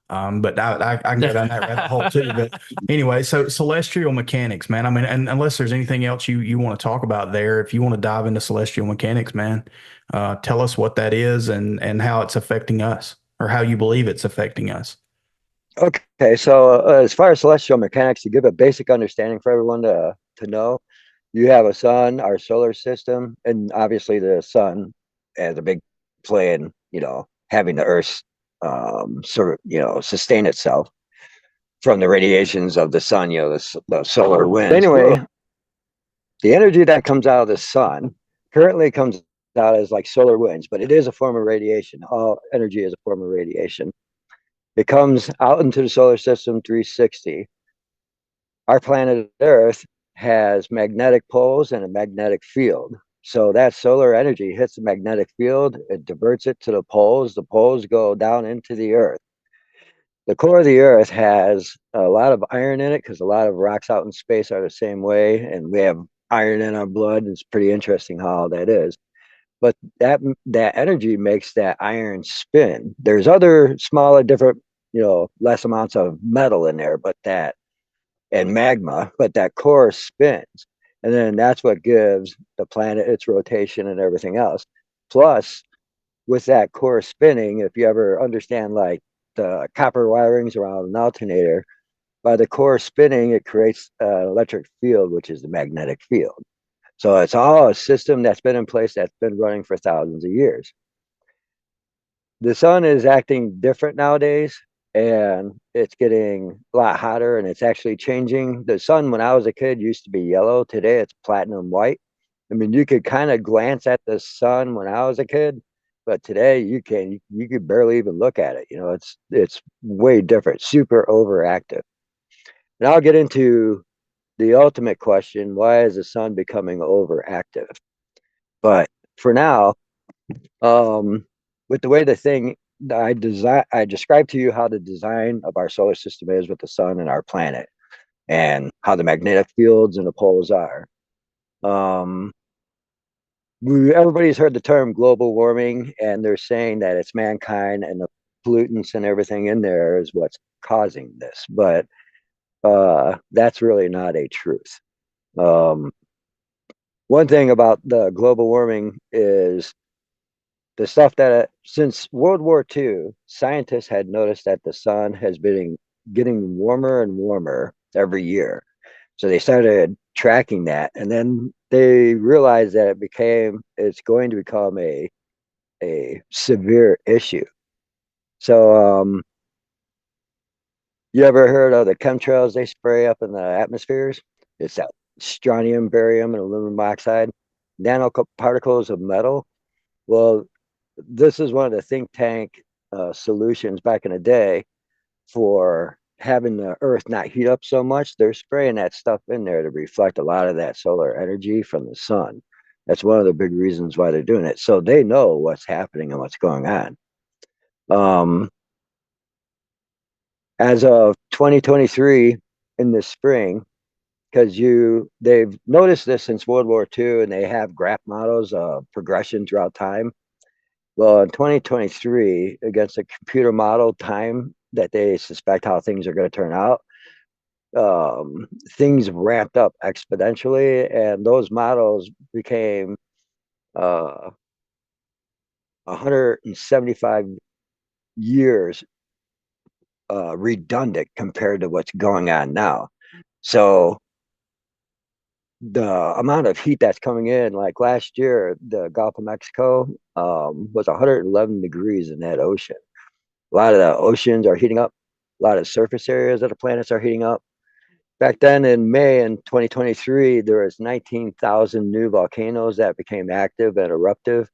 But I can go down that rabbit hole too. But anyway, so celestial mechanics, man. I mean, and unless there's anything else you want to talk about there, if you want to dive into celestial mechanics, man, tell us what that is and how it's affecting us, or how you believe it's affecting us. Okay, so as far as celestial mechanics, to give a basic understanding for everyone to know, you have a sun, our solar system, and obviously the sun has a big play in having the Earth sustain itself from the radiations of the sun, the solar winds. Anyway, the energy that comes out of the sun currently comes out as like solar winds, but it is a form of radiation. All energy is a form of radiation. It comes out into the solar system 360. Our planet Earth has magnetic poles and a magnetic field. So that solar energy hits the magnetic field, it diverts it to the poles go down into the Earth. The core of the Earth has a lot of iron in it because a lot of rocks out in space are the same way, and we have iron in our blood. It's pretty interesting how that is. But that energy makes that iron spin. There's other smaller, different, less amounts of metal in there, and magma, but that core spins. And then that's what gives the planet its rotation and everything else. Plus, with that core spinning, if you ever understand like the copper wirings around an alternator, by the core spinning, it creates an electric field, which is the magnetic field. So it's all a system that's been in place, that's been running for thousands of years. The sun is acting different nowadays, and it's getting a lot hotter, and it's actually changing. The sun, when I was a kid, used to be yellow. Today, it's platinum white. I mean, you could kind of glance at the sun when I was a kid, but today you could barely even look at it. It's way different, super overactive. And I'll get into the ultimate question: why is the sun becoming overactive? But for now, with the way the thing I described to you how the design of our solar system is with the sun and our planet, and how the magnetic fields and the poles are. Everybody's heard the term global warming, and they're saying that it's mankind and the pollutants and everything in there is what's causing this, but that's really not a truth. One thing about the global warming is the stuff that since World War II, scientists had noticed that the sun has been getting warmer and warmer every year. So they started tracking that, and then they realized that it's going to become a severe issue. So you ever heard of the chemtrails they spray up in the atmospheres? It's that strontium, barium, and aluminum oxide, nanoparticles of metal. Well, this is one of the think tank solutions back in the day for having the Earth not heat up so much. They're spraying that stuff in there to reflect a lot of that solar energy from the sun. That's one of the big reasons why they're doing it. So they know what's happening and what's going on. As of 2023 in the spring, because they've noticed this since World War II, and they have graph models of progression throughout time. Well, in 2023, against a computer model time that they suspect how things are going to turn out, things ramped up exponentially, and those models became 175 years redundant compared to what's going on now. So the amount of heat that's coming in, like last year, the Gulf of Mexico was 111 degrees in that ocean. A lot of the oceans are heating up. A lot of surface areas of the planets are heating up. Back then in May in 2023, there was 19,000 new volcanoes that became active and eruptive.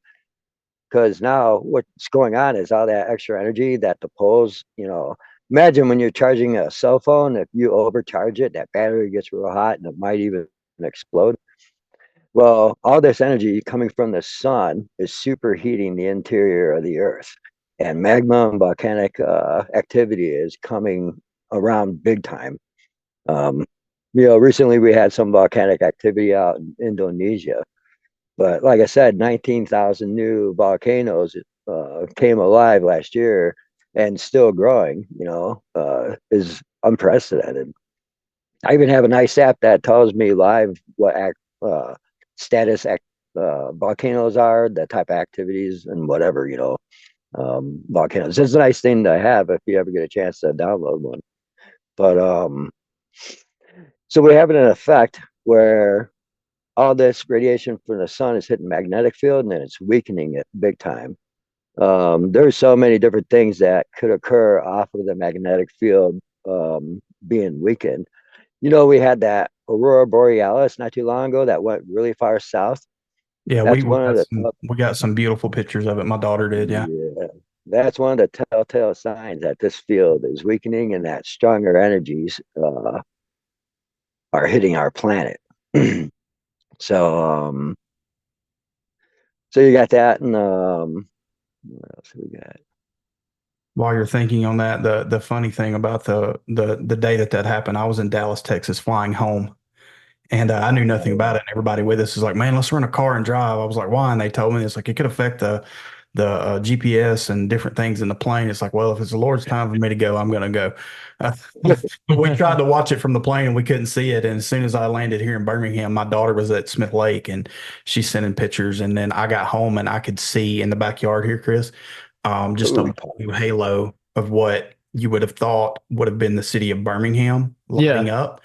Because now what's going on is all that extra energy that the poles, imagine when you're charging a cell phone, if you overcharge it, that battery gets real hot and it might even explode. Well, all this energy coming from the sun is superheating the interior of the earth. And magma and volcanic activity is coming around big time. Recently we had some volcanic activity out in Indonesia. But like I said, 19,000 new volcanoes came alive last year and still growing, is unprecedented. I even have a nice app that tells me live what status volcanoes are, the type of activities and whatever, volcanoes. It's a nice thing to have if you ever get a chance to download one. But so we're having an effect where all this radiation from the sun is hitting magnetic field and it's weakening it big time. There's so many different things that could occur off of the magnetic field being weakened. We had that aurora borealis not too long ago that went really far south. Yeah, That's one of the we got some beautiful pictures of it. My daughter did, yeah. That's one of the telltale signs that this field is weakening and that stronger energies are hitting our planet. So so you got that, and what else we got? While you're thinking on that, the funny thing about the day that happened, I was in Dallas, Texas, flying home, and I knew nothing about it. And everybody with us was like, "Man, let's rent a car and drive." I was like, "Why?" And they told me it's like it could affect the GPS and different things in the plane. It's like, well, if it's the Lord's time for me to go, I'm going to go. We tried to watch it from the plane and we couldn't see it. And as soon as I landed here in Birmingham, my daughter was at Smith Lake and she's sending pictures. And then I got home and I could see in the backyard here, Krys, just a halo of what you would have thought would have been the city of Birmingham lighting up,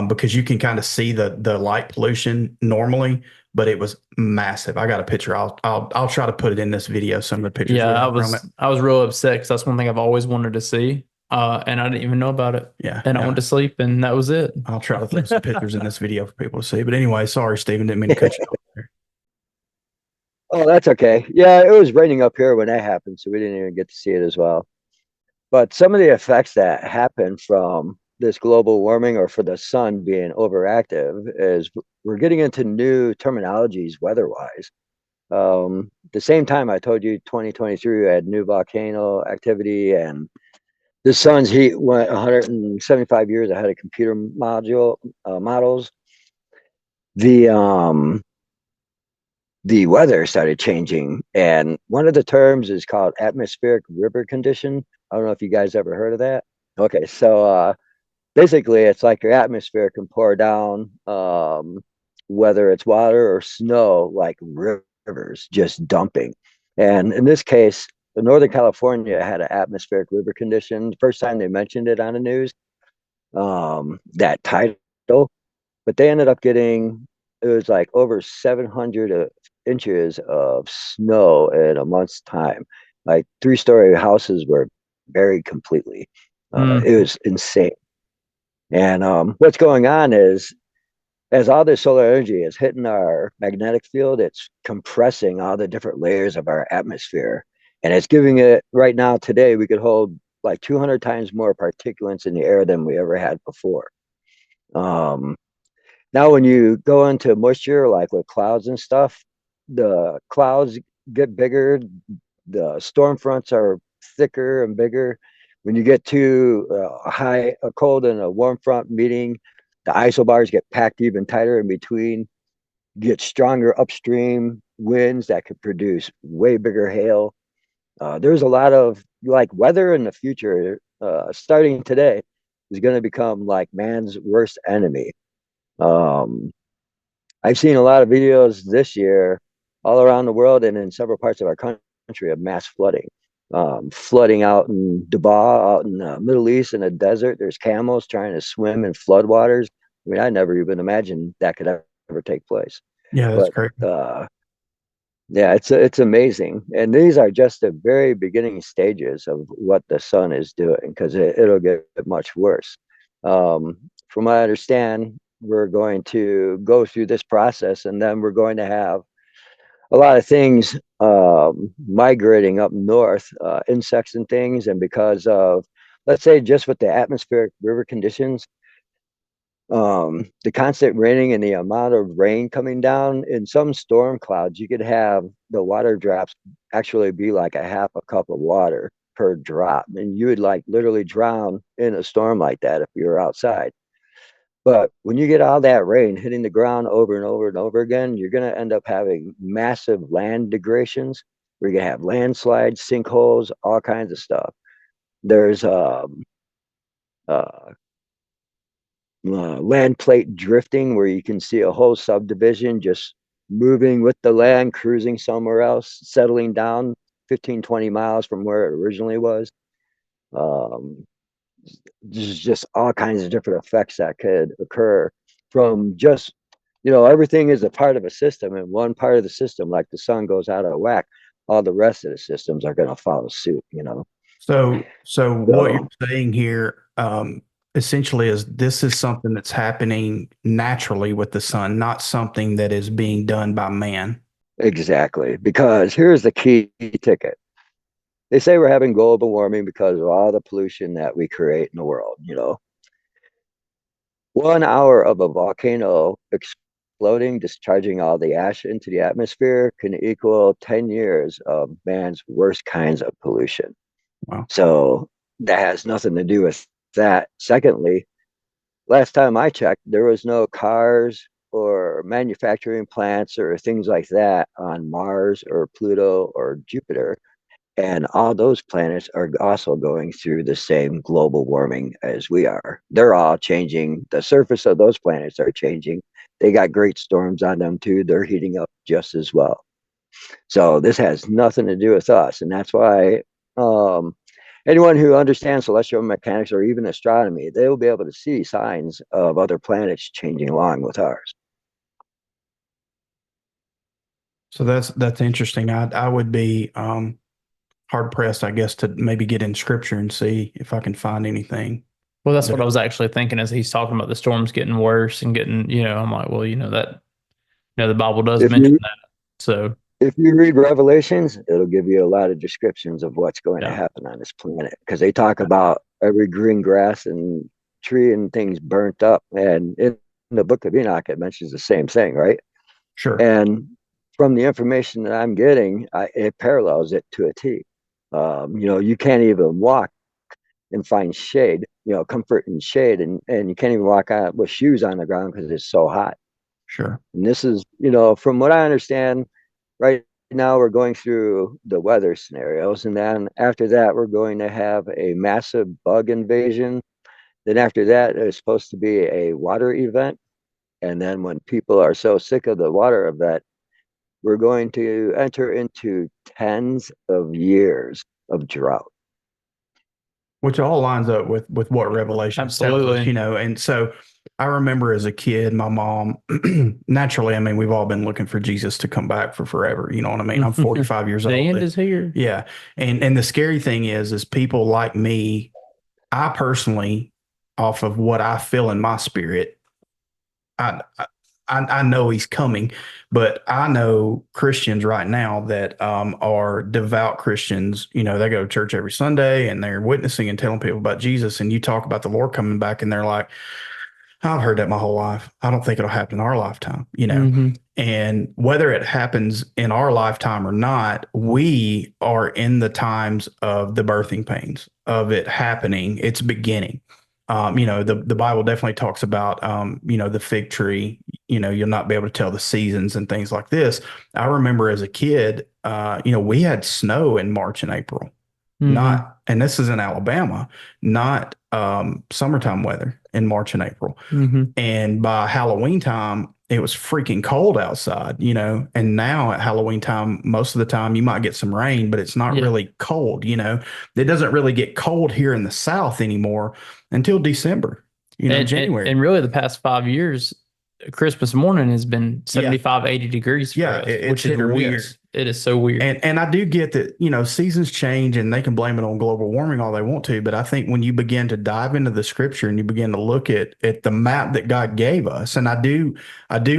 because you can kind of see the light pollution normally, but it was massive. I got a picture. I'll try to put it in this video. Some of the pictures. Yeah, I was real upset because that's one thing I've always wanted to see, and I didn't even know about it. Yeah, and I went to sleep, and that was it. I'll try to throw some pictures in this video for people to see. But anyway, sorry, Steven, didn't mean to cut you off there. Oh, that's okay. Yeah, it was raining up here when that happened, so we didn't even get to see it as well. But some of the effects that happen from this global warming or for the sun being overactive is we're getting into new terminologies weather-wise. The same time I told you 2023 we had new volcano activity and the sun's heat went 175 years ahead of computer models. The weather started changing, and one of the terms is called atmospheric river condition. I don't know if you guys ever heard of that. Okay, so basically it's like your atmosphere can pour down, whether it's water or snow, like rivers just dumping. And in this case, Northern California had an atmospheric river condition. The first time they mentioned it on the news, that title, but they ended up getting, it was like over 700 inches of snow in a month's time. Like 3-story houses were buried completely. It was insane. And what's going on is, as all this solar energy is hitting our magnetic field, it's compressing all the different layers of our atmosphere. And it's giving it, right now, today, we could hold like 200 times more particulates in the air than we ever had before. Now, when you go into moisture, like with clouds and stuff, the clouds get bigger, the storm fronts are thicker and bigger. When you get to a cold and a warm front meeting, the isobars get packed even tighter in between. You get stronger upstream winds that could produce way bigger hail. There's a lot of like weather in the future, starting today, is going to become like man's worst enemy. I've seen a lot of videos this year all around the world and in several parts of our country of mass flooding. flooding out in Dubai, out in the Middle East in the desert. There's camels trying to swim in floodwaters. I mean, I never even imagined that could ever take place. Yeah, that's But great. yeah, it's amazing, and these are just the very beginning stages of what the sun is doing, because it'll get much worse. From what I understand, we're going to go through this process, and then we're going to have a lot of things migrating up north, insects and things, and because of, let's say, just with the atmospheric river conditions, the constant raining and the amount of rain coming down in some storm clouds, you could have the water drops actually be like a half a cup of water per drop, and you would like literally drown in a storm like that if you were outside. But when you get all that rain hitting the ground over and over and over again, you're going to end up having massive land degradations. Where you're going to have landslides, sinkholes, all kinds of stuff. There's uh, land plate drifting, where you can see a whole subdivision just moving with the land, cruising somewhere else, settling down 15, 20 miles from where it originally was. Um, there's just all kinds of different effects that could occur from just, everything is a part of a system, and one part of the system, like the sun, goes out of whack, all the rest of the systems are going to follow suit. So what So you're saying here, essentially, is this is something that's happening naturally with the sun, not something that is being done by man. exactly, because here's the key ticket. They say we're having global warming because of all the pollution that we create in the world. 1 hour of a volcano exploding, discharging all the ash into the atmosphere, can equal 10 years of man's worst kinds of pollution. Wow. So that has nothing to do with that. Secondly, last time I checked, there was no cars or manufacturing plants or things like that on Mars or Pluto or Jupiter. And all those planets are also going through the same global warming as we are. They're all changing. The surface of those planets are changing. They got great storms on them too. They're heating up just as well. So this has nothing to do with us. And that's why anyone who understands celestial mechanics or even astronomy, they will be able to see signs of other planets changing along with ours. So that's interesting. I would be hard pressed, I guess, to maybe get in scripture and see if I can find anything. Well, that's what I was actually thinking as he's talking about the storms getting worse and getting, I'm like, well, the Bible does If mention you that. So, if you read Revelations, it'll give you a lot of descriptions of what's going to yeah, happen on this planet, because they talk about every green grass and tree and things burnt up. And in the book of Enoch, it mentions the same thing, right? Sure. And from the information that I'm getting, it parallels it to a T. You can't even walk and find shade, comfort and shade, and you can't even walk out with shoes on the ground because it's so hot. Sure. And this is, from what I understand, right now we're going through the weather scenarios, and then after that we're going to have a massive bug invasion. Then after that, there's supposed to be a water event, and then when people are so sick of the water event, we're going to enter into tens of years of drought. Which all lines up with what Revelation tells us, absolutely. And so I remember as a kid, my mom, naturally, I mean, we've all been looking for Jesus to come back for forever. You know what I mean? I'm 45 years The old. end is here. Yeah. And the scary thing is people like me, I personally, off of what I feel in my spirit, I know he's coming, but I know Christians right now that are devout Christians. They go to church every Sunday and they're witnessing and telling people about Jesus. And you talk about the Lord coming back, and they're like, I've heard that my whole life. I don't think it'll happen in our lifetime. Mm-hmm. And whether it happens in our lifetime or not, we are in the times of the birthing pains of it happening. It's beginning. The Bible definitely talks about, the fig tree, you'll not be able to tell the seasons and things like this. I remember as a kid, we had snow in March and April, and this is in Alabama, not summertime weather in March and April. Mm-hmm. And by Halloween time, it was freaking cold outside, and now at Halloween time, most of the time you might get some rain, but it's not really cold, It doesn't really get cold here in the South anymore until December, January. And really the past 5 years, Christmas morning has been 75, 80 degrees for us, it's which is hit or weird. miss. It is so weird. And I do get that, seasons change and they can blame it on global warming all they want to. But I think when you begin to dive into the scripture and you begin to look at the map that God gave us, and I do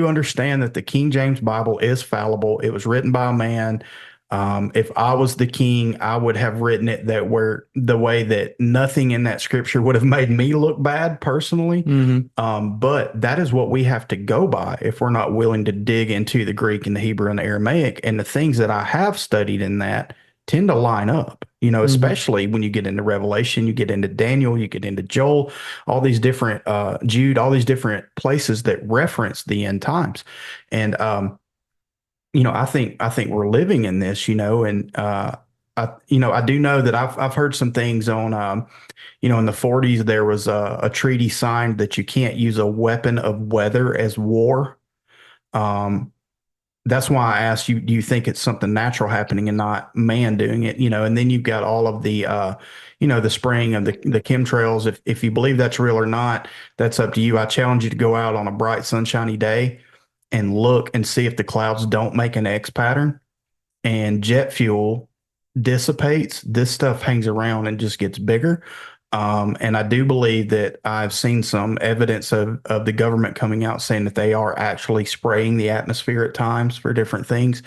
understand that the King James Bible is fallible. It was written by a man. If I was the king, I would have written it the way that nothing in that scripture would have made me look bad personally. But that is what we have to go by if we're not willing to dig into the Greek and the Hebrew and the Aramaic. And the things that I have studied in that tend to line up, especially when you get into Revelation, you get into Daniel, you get into Joel, all these different Jude, all these different places that reference the end times. And I think we're living in this, and I do know that I've heard some things on, in the 40s there was a treaty signed that you can't use a weapon of weather as war. That's why I asked you, do you think it's something natural happening and not man doing it? And then you've got all of the, the spraying of the chemtrails. If you believe that's real or not, that's up to you. I challenge you to go out on a bright, sunshiny day and look and see if the clouds don't make an X pattern and jet fuel dissipates. This stuff hangs around and just gets bigger. And I do believe that I've seen some evidence of the government coming out saying that they are actually spraying the atmosphere at times for different things.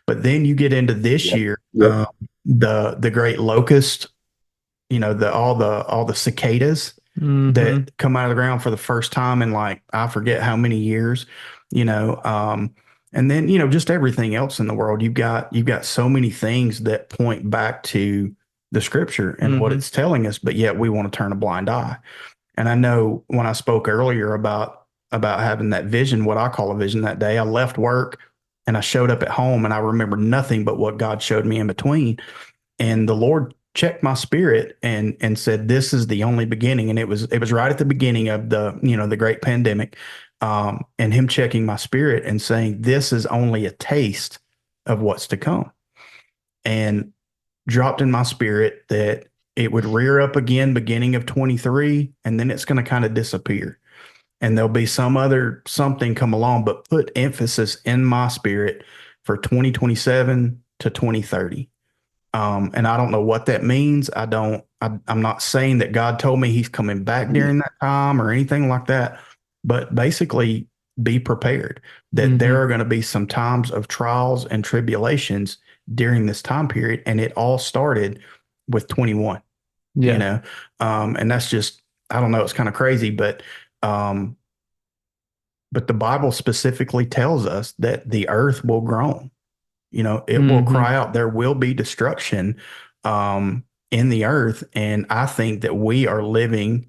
But then you get into this year, the great locust, all the cicadas that come out of the ground for the first time in I forget how many years, and then, just everything else in the world. You've got so many things that point back to the scripture and what it's telling us, but yet we want to turn a blind eye. And I know when I spoke earlier about having that vision, what I call a vision that day, I left work and I showed up at home and I remember nothing but what God showed me in between. And the Lord checked my spirit and said, this is the only beginning. And it was right at the beginning of the great pandemic. And him checking my spirit and saying, this is only a taste of what's to come. And dropped in my spirit that it would rear up again beginning of 23, and then it's going to kind of disappear. And there'll be something come along, but put emphasis in my spirit for 2027 to 2030. And I don't know what that means. I'm not saying that God told me he's coming back during that time or anything like that, but basically be prepared that there are going to be some times of trials and tribulations during this time period. And it all started with 21, and that's just, I don't know, it's kind of crazy, but the Bible specifically tells us that the earth will groan. It will cry out. There will be destruction in the earth. And I think that we are living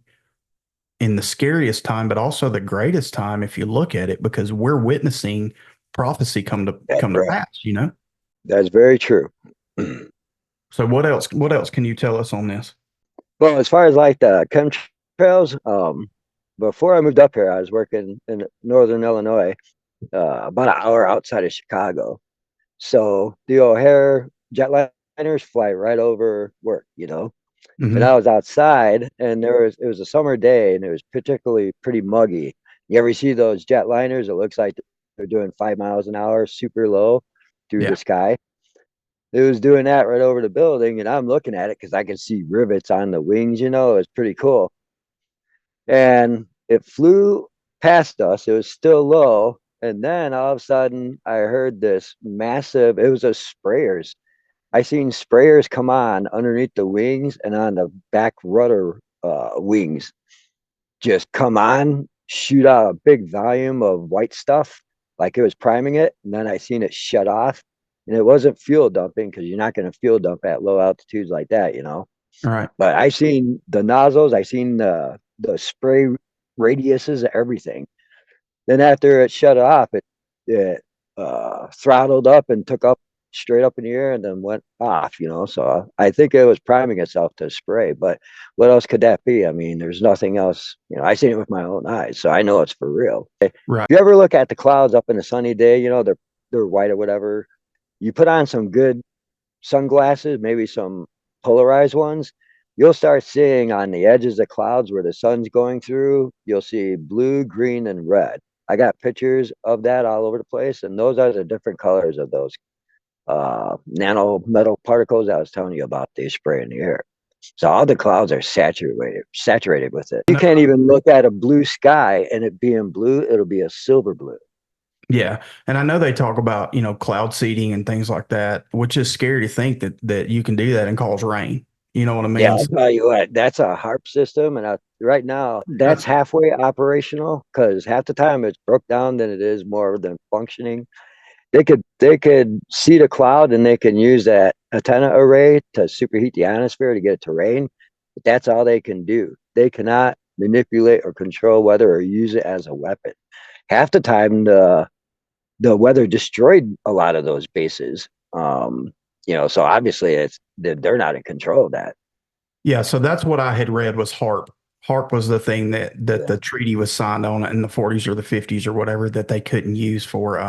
in the scariest time, but also the greatest time if you look at it, because we're witnessing prophecy come to pass, That's very true. So what else can you tell us on this? Well, as far as the chemtrails, before I moved up here, I was working in northern Illinois, about an hour outside of Chicago. So the O'Hare jetliners fly right over work, And I was outside, and it was a summer day, and it was particularly pretty muggy. You ever see those jetliners? It looks like they're doing 5 miles an hour, super low through the sky. It was doing that right over the building, and I'm looking at it because I can see rivets on the wings. It was pretty cool. And it flew past us. It was still low. And then all of a sudden, I heard this massive, it was a sprayers. I seen sprayers come on underneath the wings and on the back rudder wings. Just come on, shoot out a big volume of white stuff, like it was priming it. And then I seen it shut off. And it wasn't fuel dumping, because you're not going to fuel dump at low altitudes like that, All right. But I seen the nozzles, I seen the spray radiuses, everything. Then after it shut off, it throttled up and took up straight up in the air and then went off, So I think it was priming itself to spray. But what else could that be? I mean, there's nothing else. I seen it with my own eyes, so I know it's for real. If Right. you ever look at the clouds up in a sunny day, they're white or whatever. You put on some good sunglasses, maybe some polarized ones, you'll start seeing on the edges of clouds where the sun's going through, you'll see blue, green, and red. I got pictures of that all over the place, and those are the different colors of those nano metal particles I was telling you about. They spray in the air. So all the clouds are saturated with it. You can't even look at a blue sky and it being blue, it'll be a silver blue. Yeah. And I know they talk about, cloud seeding and things like that, which is scary to think that you can do that and cause rain. You know what I mean? Yeah, I'll tell you what, that's a HARP system. And right now, that's halfway operational because half the time it's broke down than it is more than functioning. They could seed a cloud and they can use that antenna array to superheat the ionosphere to get it to rain. But that's all they can do. They cannot manipulate or control weather or use it as a weapon. Half the time, the weather destroyed a lot of those bases. So obviously they're not in control of that. Yeah. So that's what I had read was HARP. HARP was the thing that Yeah. the treaty was signed on in the 40s or the 50s or whatever that they couldn't use for,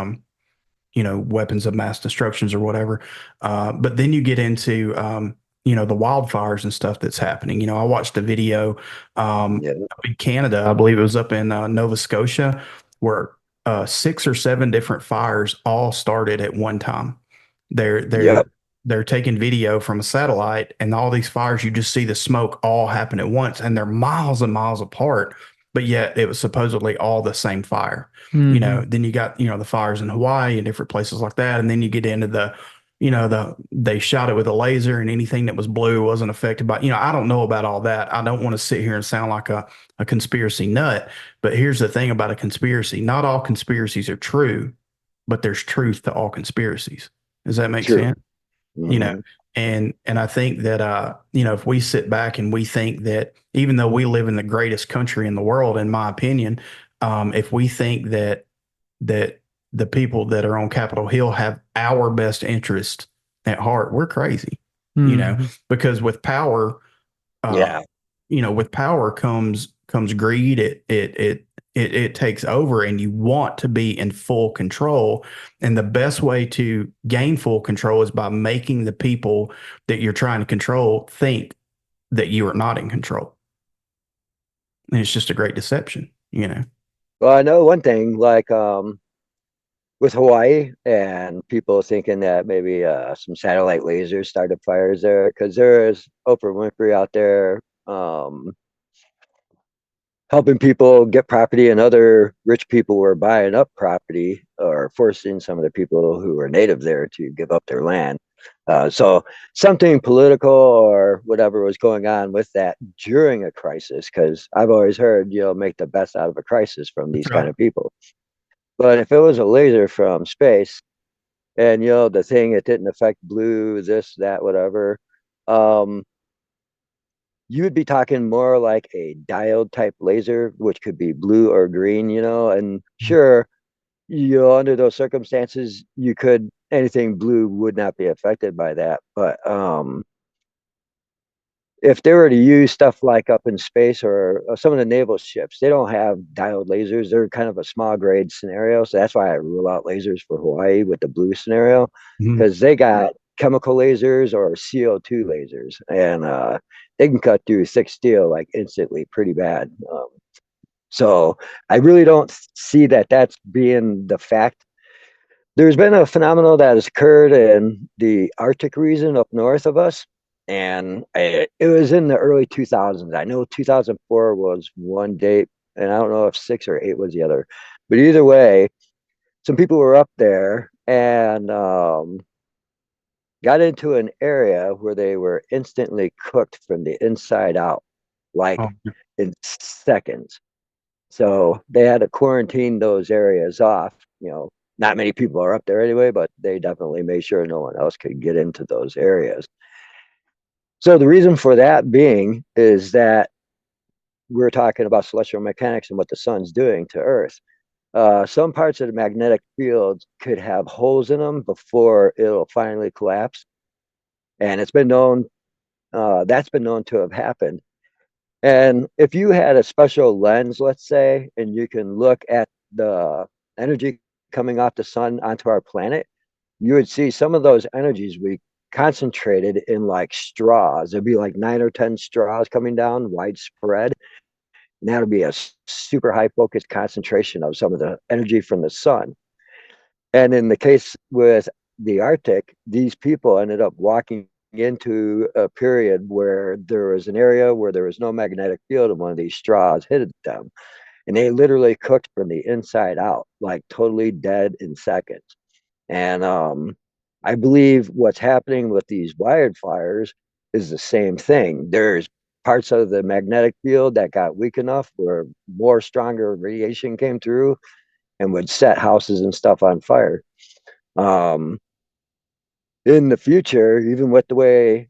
weapons of mass destructions or whatever. But then you get into, the wildfires and stuff that's happening. I watched a video Yeah. up in Canada, I believe it was up in Nova Scotia, where 6 or 7 different fires all started at one time. Yep. They're taking video from a satellite, and all these fires, you just see the smoke all happen at once, and they're miles and miles apart, but yet it was supposedly all the same fire. Then you got, the fires in Hawaii and different places like that. And then you get into they shot it with a laser and anything that was blue wasn't affected by, I don't know about all that. I don't want to sit here and sound like a conspiracy nut, but here's the thing about a conspiracy. Not all conspiracies are true, but there's truth to all conspiracies. Does that make True. sense? Mm-hmm. And I think that, if we sit back and we think that even though we live in the greatest country in the world, in my opinion, if we think that the people that are on Capitol Hill have our best interest at heart, we're crazy, because with power, Yeah. with power comes greed. It takes over, and you want to be in full control. And the best way to gain full control is by making the people that you're trying to control think that you are not in control. And it's just a great deception, Well, I know one thing, like with Hawaii and people thinking that maybe some satellite lasers started fires there because there is Oprah Winfrey out there helping people get property, and other rich people were buying up property or forcing some of the people who were native there to give up their land. So something political or whatever was going on with that during a crisis, because I've always heard, make the best out of a crisis from these kind of people. But if it was a laser from space and, the thing, it didn't affect blue, this, that, whatever, you would be talking more like a diode type laser, which could be blue or green, and sure, under those circumstances, anything blue would not be affected by that. But if they were to use stuff like up in space or some of the naval ships, they don't have diode lasers. They're kind of a small grade scenario. So that's why I rule out lasers for Hawaii with the blue scenario, because they got chemical lasers or CO2 lasers, and they can cut through thick steel like instantly pretty bad. So I really don't see that that's being the fact. There's been a phenomenon that has occurred in the Arctic region up north of us, and it was in the early 2000s. I know 2004 was one date, and I don't know if 6 or 8 was the other. But either way, some people were up there and got into an area where they were instantly cooked from the inside out, like in seconds. So they had to quarantine those areas off. Not many people are up there anyway, but they definitely made sure no one else could get into those areas. So the reason for that being is that we're talking about celestial mechanics and what the sun's doing to Earth. some parts of the magnetic field could have holes in them before it'll finally collapse. And it's been known, that's been known to have happened. And if you had a special lens, let's say, and you can look at the energy coming off the sun onto our planet, you would see some of those energies we concentrated in like straws. There'd be like 9 or 10 straws coming down widespread. And that would be a super high focused concentration of some of the energy from the sun. And in the case with the Arctic, these people ended up walking into a period where there was an area where there was no magnetic field and one of these straws hit them. And they literally cooked from the inside out, like totally dead in seconds. And I believe what's happening with these wildfires is the same thing. There's parts of the magnetic field that got weak enough where more stronger radiation came through and would set houses and stuff on fire. Um, in the future, even with the way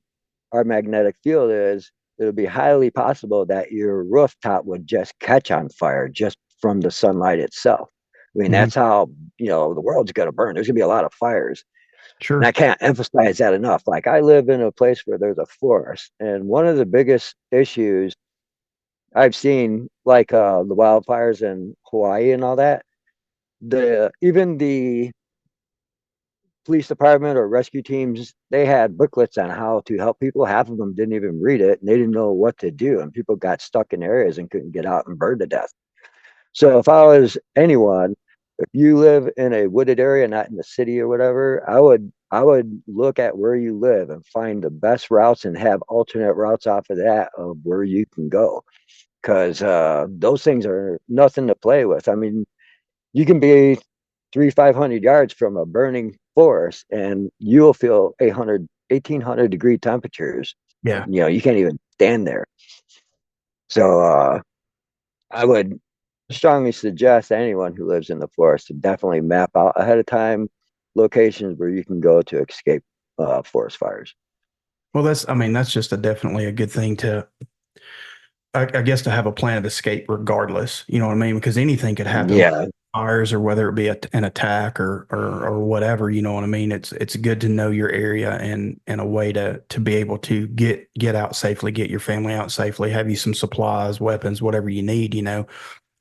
our magnetic field is, it'll be highly possible that your rooftop would just catch on fire just from the sunlight itself. I mean, that's how, the world's going to burn. There's going to be a lot of fires. Sure. And I can't emphasize that enough. Like, I live in a place where there's a forest, and one of the biggest issues I've seen, like the wildfires in Hawaii and all that, even the police department or rescue teams, they had booklets on how to help people. Half of them didn't even read it, and they didn't know what to do, and people got stuck in areas and couldn't get out and burned to death. So if I was anyone, if you live in a wooded area, not in the city or whatever, I would look at where you live and find the best routes and have alternate routes off of that of where you can go, because those things are nothing to play with. I mean, you can be 500 yards from a burning forest and you'll feel 1,800 degree temperatures. Yeah. You can't even stand there. So I would strongly suggest anyone who lives in the forest to definitely map out ahead of time locations where you can go to escape forest fires. Well, that's just definitely a good thing to, I guess, to have a plan of escape regardless. You know what I mean? Because anything could happen. Yeah. Fires, or whether it be an attack or whatever, you know what I mean? It's good to know your area and a way to be able to get out safely, get your family out safely, have you some supplies, weapons, whatever you need,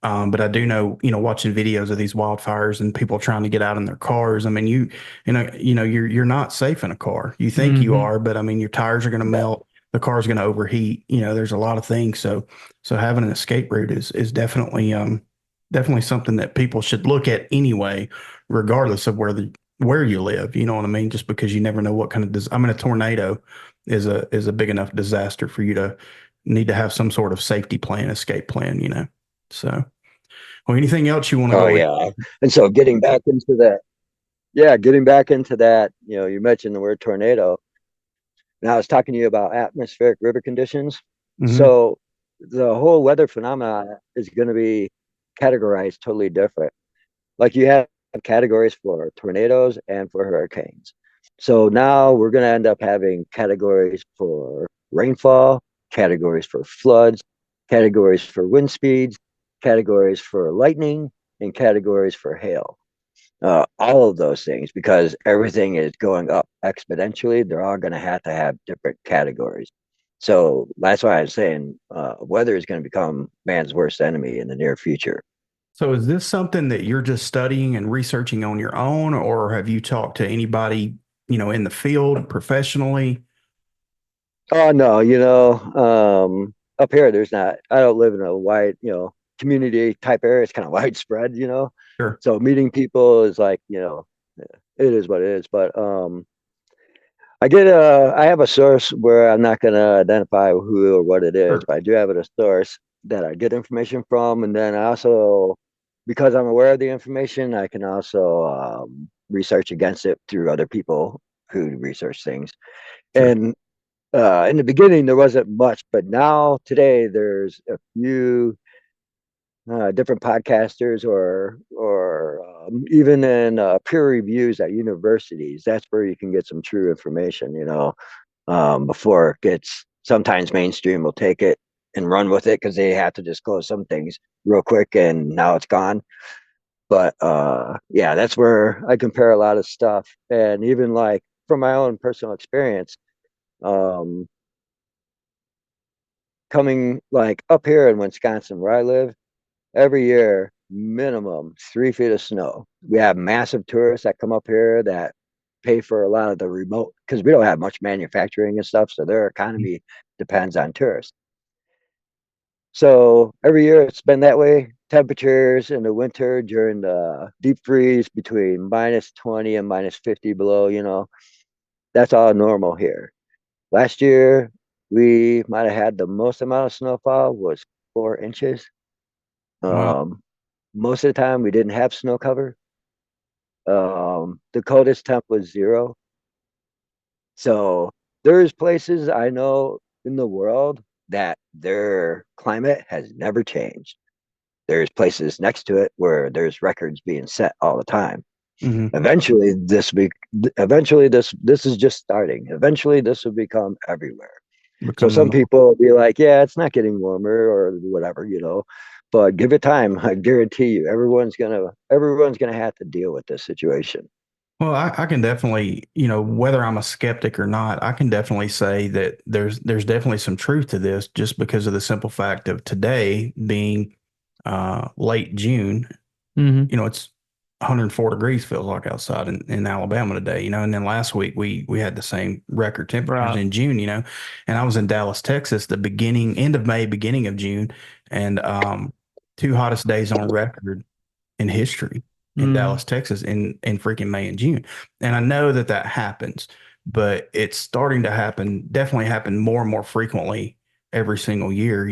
But I do know, watching videos of these wildfires and people trying to get out in their cars. I mean, you're not safe in a car. You think you are, but I mean, your tires are going to melt. The car's going to overheat. There's a lot of things. So having an escape route is definitely something that people should look at anyway, regardless of where you live. You know what I mean? Just because you never know what kind of a tornado is a big enough disaster for you to need to have some sort of safety plan, escape plan. So, well, anything else you want to Oh, go yeah. And so getting back into that, you mentioned the word tornado. Now I was talking to you about atmospheric river conditions. with? So the whole weather phenomena is going to be categorized totally different. Like, you have categories for tornadoes and for hurricanes. So now we're going to end up having categories for rainfall, categories for floods, categories for wind speeds, categories for lightning, and categories for hail. All of those things, because everything is going up exponentially, they're all going to have different categories. So that's why I'm saying weather is going to become man's worst enemy in the near future. So is this something that you're just studying and researching on your own, or have you talked to anybody, in the field professionally? Oh no, up here there's not. I don't live in a wide, community type area. It's kind of widespread. Sure. So meeting people is like, it is what it is. But I have a source where I'm not going to identify who or what it is, Sure. but I do have a source that I get information from, and then I also, because I'm aware of the information, I can also research against it through other people who research things. Sure. And in the beginning, there wasn't much, but now today there's a few different podcasters or even in peer reviews at universities. That's where you can get some true information, before it gets, sometimes mainstream will take it and run with it because they have to disclose some things real quick and now it's gone. But yeah, that's where I compare a lot of stuff. And even like from my own personal experience, um, coming like up here in Wisconsin where I live, every year, minimum 3 feet of snow. We have massive tourists that come up here that pay for a lot of the remote because we don't have much manufacturing and stuff. So their economy depends on tourists. So every year it's been that way. Temperatures in the winter during the deep freeze between minus 20 and minus 50 below, that's all normal here. Last year, we might have had the most amount of snowfall was 4 inches. Wow. Most of the time, we didn't have snow cover. The coldest temp was 0. So there's places I know in the world that their climate has never changed. There's places next to it where there's records being set all the time. Hmm. Eventually, this is just starting. Eventually, this will become everywhere. So Become the some norm. people will be like, "Yeah, it's not getting warmer or whatever," But give it time. I guarantee you, everyone's gonna have to deal with this situation. Well, I can definitely, whether I'm a skeptic or not, I can definitely say that there's definitely some truth to this just because of the simple fact of today being late June. Mm-hmm. It's 104 degrees feels like outside in Alabama today, and then last week we had the same record temperatures Right. in June, and I was in Dallas, Texas, end of May, beginning of June, and two hottest days on record in history in Mm-hmm. Dallas, Texas in freaking May and June. And I know that that happens, but it's starting to definitely happen more and more frequently every single year,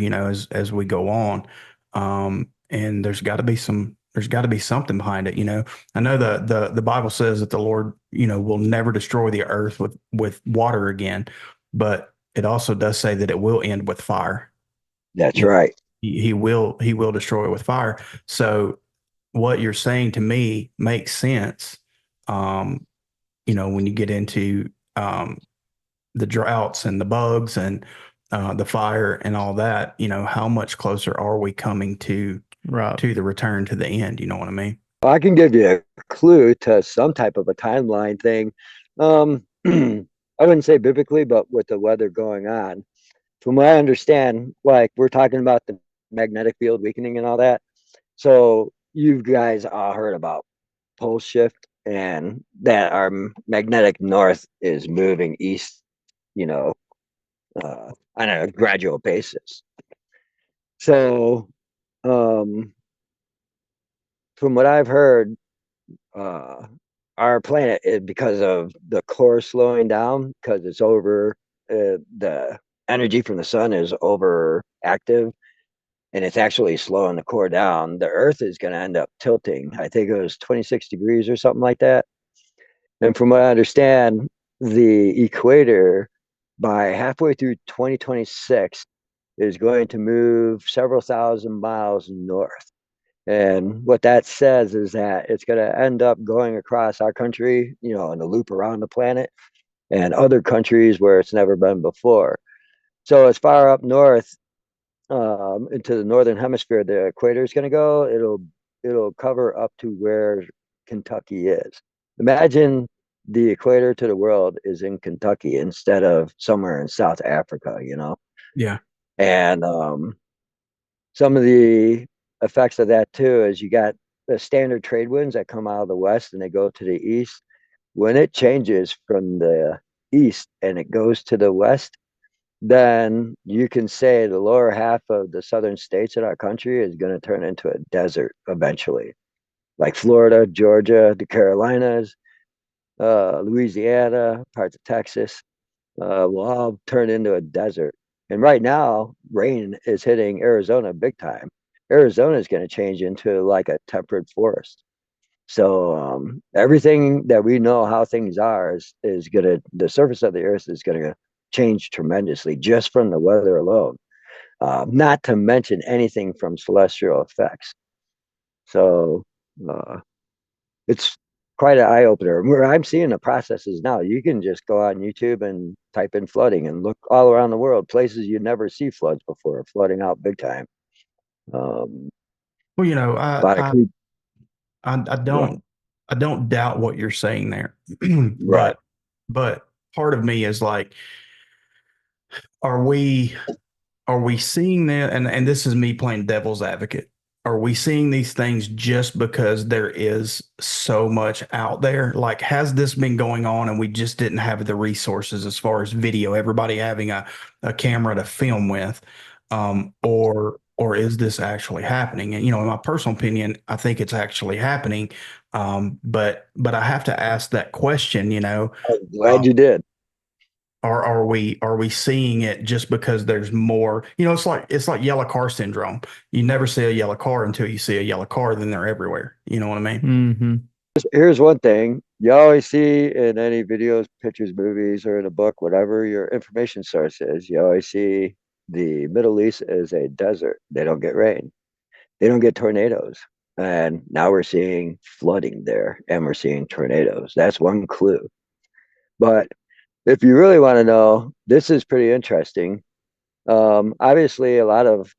as we go on. And there's got to be something behind it. I know the Bible says that the Lord, will never destroy the earth with water again, but it also does say that it will end with fire. That's You know, right. he will destroy it with fire. So what you're saying to me makes sense. Um, when you get into the droughts and the bugs and the fire and all that, how much closer are we coming to Right. the return to the end? You know what I mean? I can give you a clue to some type of a timeline thing. I wouldn't say biblically, but with the weather going on, from what I understand, like we're talking about the magnetic field weakening and all that. So you guys all heard about pole shift and that our magnetic north is moving east, you know, on a gradual basis. So, um, from what I've heard, uh, our planet is because of the core slowing down because it's over the energy from the sun is overactive and it's actually slowing the core down. The Earth is going to end up tilting. I think it was 26 degrees or something like that. And from what I understand, the equator by halfway through 2026 is going to move several thousand miles north. And what that says is that it's going to end up going across our country, in a loop around the planet and other countries where it's never been before. So as far up north into the northern hemisphere the equator is going to go, it'll cover up to where Kentucky is. Imagine the equator to the world is in Kentucky instead of somewhere in South Africa. Yeah. And some of the effects of that too is you got the standard trade winds that come out of the west and they go to the east. When it changes from the east and it goes to the west, then you can say the lower half of the southern states in our country is going to turn into a desert eventually. Like Florida, Georgia, the Carolinas, Louisiana, parts of Texas, will all turn into a desert. And right now, rain is hitting Arizona big time. Arizona is going to change into like a temperate forest. So everything that we know how things are is gonna the surface of the earth is gonna change tremendously just from the weather alone. Not to mention anything from celestial effects. So uh, it's quite an eye opener. Where I'm seeing the processes now, you can just go on YouTube and type in flooding and look all around the world, places you never see floods before, flooding out big time. Um, Well, a lot of I don't doubt what you're saying there. Right. But part of me is like, are we seeing that? And this is me playing devil's advocate. Are we seeing these things just because there is so much out there? Like, has this been going on and we just didn't have the resources as far as video, everybody having a camera to film with? Or is this actually happening? And, in my personal opinion, I think it's actually happening. But I have to ask that question, I'm glad um, you did. are we seeing it just because there's more? It's like yellow car syndrome. You never see a yellow car until you see a yellow car, then they're everywhere. You know what I mean? Mm-hmm. Here's one thing you always see in any videos, pictures, movies, or in a book, whatever your information source is. You always see the Middle East is a desert. They don't get rain. They don't get tornadoes. And now we're seeing flooding there and we're seeing tornadoes. That's one clue. But if you really want to know, this is pretty interesting. Obviously, a lot of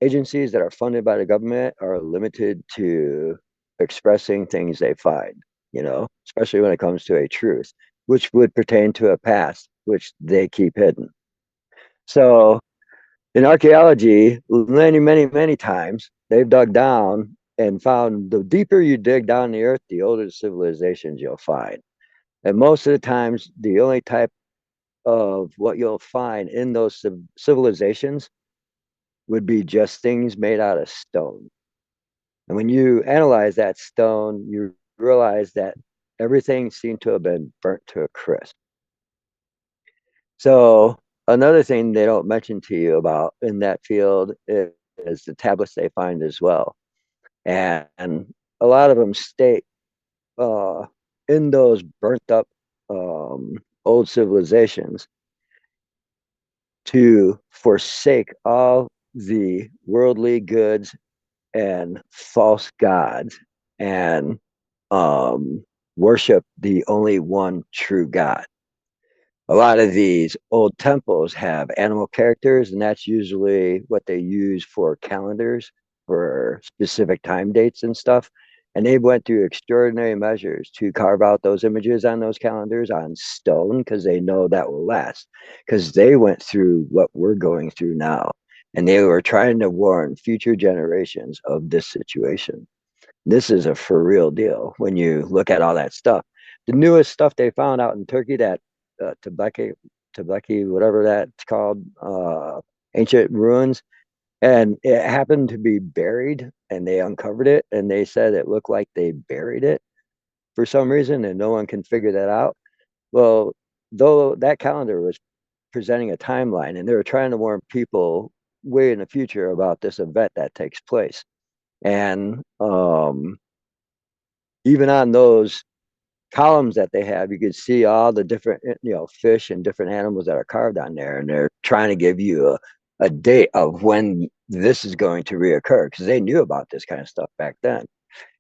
agencies that are funded by the government are limited to expressing things they find, especially when it comes to a truth, which would pertain to a past, which they keep hidden. So in archaeology, many, many, many times they've dug down and found the deeper you dig down the earth, the older civilizations you'll find. And most of the times, the only type of what you'll find in those civilizations would be just things made out of stone. And when you analyze that stone, you realize that everything seemed to have been burnt to a crisp. So another thing they don't mention to you about in that field is the tablets they find as well. And a lot of them state in those burnt up old civilizations to forsake all the worldly goods and false gods and worship the only one true God. A lot of these old temples have animal characters, and that's usually what they use for calendars for specific time dates and stuff. And they went through extraordinary measures to carve out those images on those calendars on stone because they know that will last. Because they went through what we're going through now, and they were trying to warn future generations of this situation. This is a for real deal when you look at all that stuff. The newest stuff they found out in Turkey, that Tebeki, whatever that's called, ancient ruins, and it happened to be buried, and they uncovered it, and they said it looked like they buried it for some reason, and no one can figure that out. Well, though that calendar was presenting a timeline, and they were trying to warn people way in the future about this event that takes place. And even on those columns that they have, you can see all the different, fish and different animals that are carved on there. And they're trying to give you a date of when this is going to reoccur because they knew about this kind of stuff back then.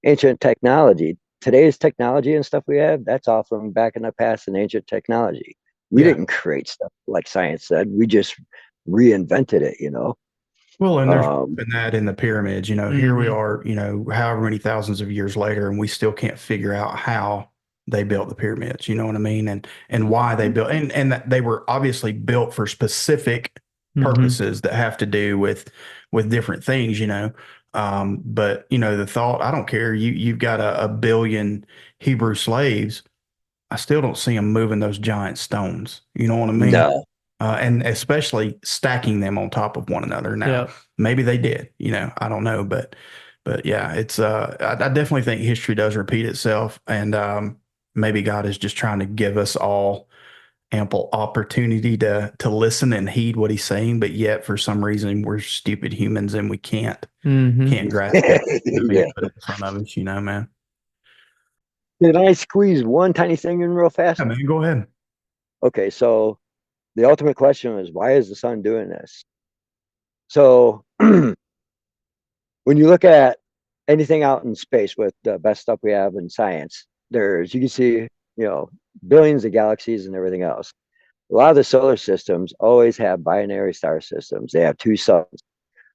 Ancient technology, today's technology and stuff we have, that's all from back in the past in ancient technology. We didn't create stuff like science said. We just reinvented it. Well, and there's been that in the pyramids. Here we Mm-hmm. are, however many thousands of years later, and we still can't figure out how they built the pyramids. You know what I mean? And why they built, and that they were obviously built for specific Mm-hmm. purposes that have to do with different things. But the thought, I don't care. You've got a billion Hebrew slaves. I still don't see them moving those giant stones. You know what I mean? No. And especially stacking them on top of one another. Now, Yeah. maybe they did, I don't know, but yeah, it's, I definitely think history does repeat itself. And, maybe God is just trying to give us all ample opportunity to listen and heed what he's saying. But yet for some reason we're stupid humans and we Mm-hmm. can't grasp it being Yeah. put in front of us, man. Can I squeeze one tiny thing in real fast? Yeah, man, go ahead. Okay, so the ultimate question is why is the sun doing this? So when you look at anything out in space with the best stuff we have in science, you can see, billions of galaxies and everything else. A lot of the solar systems always have binary star systems. They have two suns.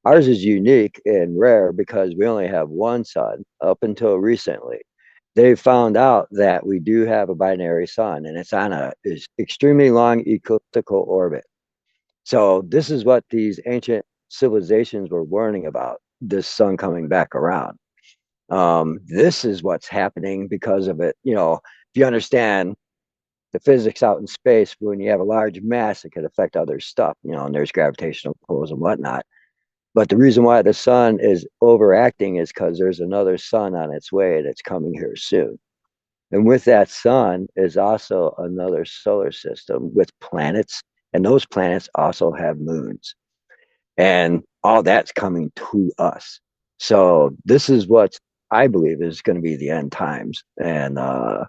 Ours is unique and rare because we only have one sun up until recently. They found out that we do have a binary sun, and it's on a is extremely long elliptical orbit. So this is what these ancient civilizations were warning about, this sun coming back around. This is what's happening because of it. If you understand the physics out in space, when you have a large mass, it could affect other stuff, and there's gravitational pulls and whatnot. But the reason why the sun is overacting is because there's another sun on its way that's coming here soon. And with that sun is also another solar system with planets, and those planets also have moons. And all that's coming to us. So this is what I believe is going to be the end times. And a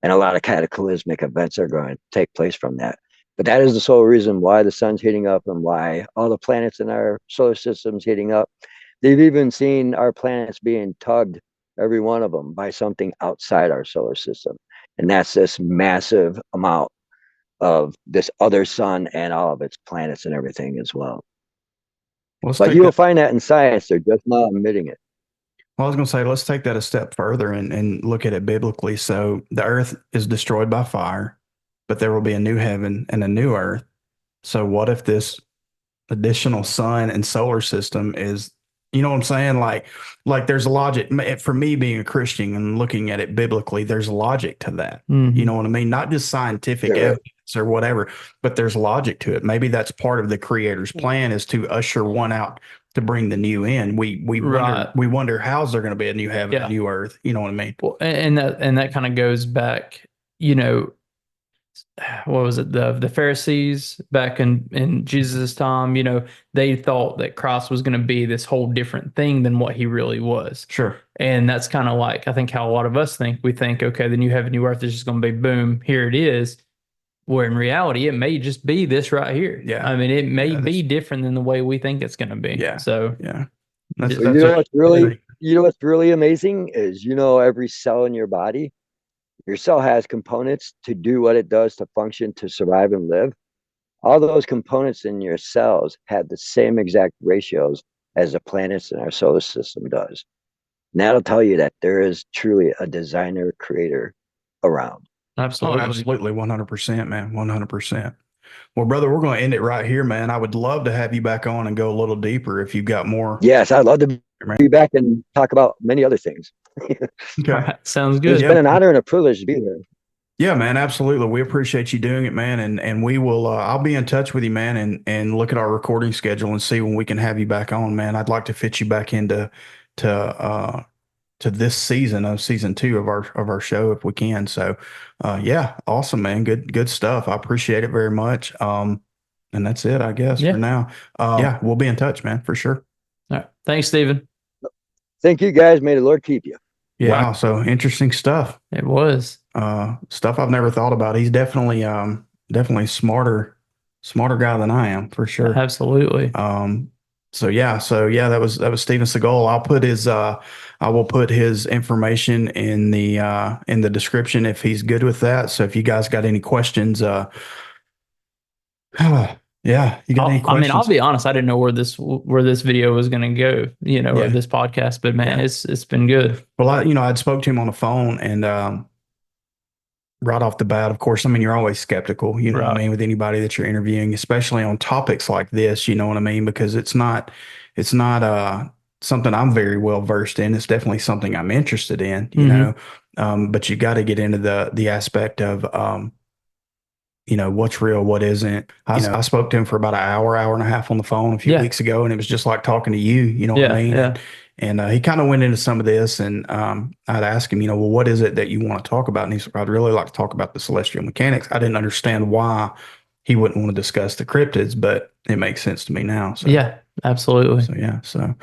lot of cataclysmic events are going to take place from that. But that is the sole reason why the sun's heating up and why all the planets in our solar system's heating up. They've even seen our planets being tugged, every one of them, by something outside our solar system. And that's this massive amount of this other sun and all of its planets and everything as well. But you'll find that in science. They're just not admitting it. Well, I was going to say, let's take that a step further and look at it biblically. So the earth is destroyed by fire, but there will be a new heaven and a new earth. So what if this additional sun and solar system is, you know what I'm saying? Like there's a logic for me being a Christian and looking at it biblically, there's logic to that. Mm-hmm. You know what I mean? Not just scientific evidence or whatever, but there's logic to it. Maybe that's part of the creator's plan, is to usher one out to bring the new in. We wonder how's there going to be a new heaven, a new earth. You know what I mean? Well, and that kind of goes back, what was it? The Pharisees back in Jesus' time, they thought that Christ was going to be this whole different thing than what he really was. Sure. And that's kind of like, I think, how a lot of us think. We think, okay, the new heaven, new earth is just going to be boom, here it is. Where in reality, it may just be this right here. Yeah. I mean, it may be different than the way we think it's going to be. Yeah. So, yeah. What's really amazing is, every cell in your body, your cell has components to do what it does to function, to survive and live. All those components in your cells have the same exact ratios as the planets in our solar system does. And that'll tell you that there is truly a designer creator around. Absolutely. Oh, absolutely. 100%, man. 100%. Well, brother, we're going to end it right here, man. I would love to have you back on and go a little deeper if you've got more. Yes, I'd love to be back and talk about many other things. Okay. Right. Sounds good. It's been an honor and a privilege to be here. Yeah, man, absolutely. We appreciate you doing it, man. And we will, I'll be in touch with you, man, and look at our recording schedule and see when we can have you back on, man. I'd like to fit you back into this season of season 2 of our show if we can. So, yeah, awesome, man. Good stuff. I appreciate it very much. And that's it, I guess, for now. Yeah, we'll be in touch, man, for sure. All right. Thanks, Steven. Thank you, guys. May the Lord keep you. Yeah. Wow. So interesting stuff. It was stuff I've never thought about. He's definitely smarter guy than I am, for sure. Absolutely. So yeah, that was Steven Seagull. I will put his information in the description if he's good with that. So if you guys got any questions, yeah, you got any questions? I mean, I'll be honest, I didn't know where this video was going to go, or this podcast, but man, it's been good. Well, I'd spoke to him on the phone, and right off the bat, of course, I mean, you're always skeptical, you know what I mean, with anybody that you're interviewing, especially on topics like this, you know what I mean, because it's not something I'm very well versed in. It's definitely something I'm interested in, you know, but you got to get into the aspect of, what's real, what isn't. I spoke to him for about an hour and a half on the phone a few weeks ago, and it was just like talking to you, you know what I mean? Yeah. And he kind of went into some of this, and I'd ask him, well, what is it that you want to talk about? And he said, I'd really like to talk about the celestial mechanics. I didn't understand why he wouldn't want to discuss the cryptids, but it makes sense to me now. So, yeah, absolutely. So,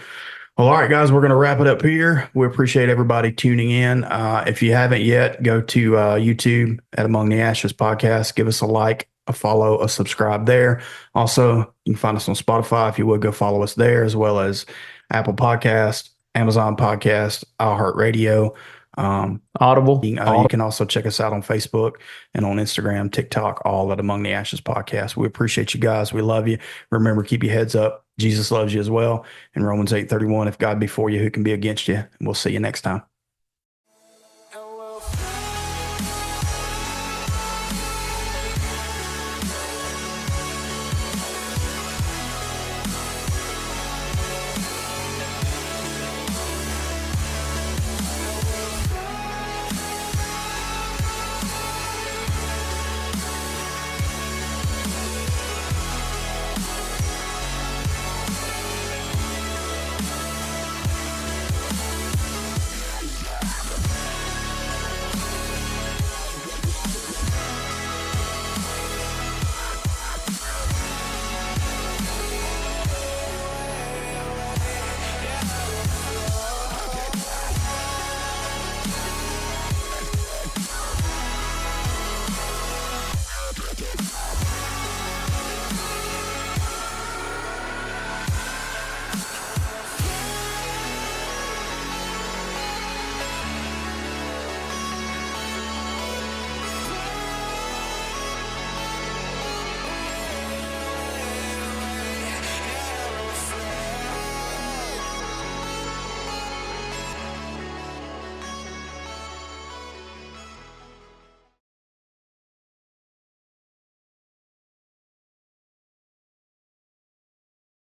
well, all right, guys, we're going to wrap it up here. We appreciate everybody tuning in. If you haven't yet, go to YouTube at Among the Ashes podcast. Give us a like, a follow, a subscribe there. Also, you can find us on Spotify. If you would, go follow us there, as well as Apple Podcast, Amazon Podcast, iHeartRadio. Audible. You can also check us out on Facebook and on Instagram, TikTok, all at Among the Ashes podcast. We appreciate you guys. We love you. Remember, keep your heads up. Jesus loves you as well. In Romans 8:31, if God be for you, who can be against you? And we'll see you next time.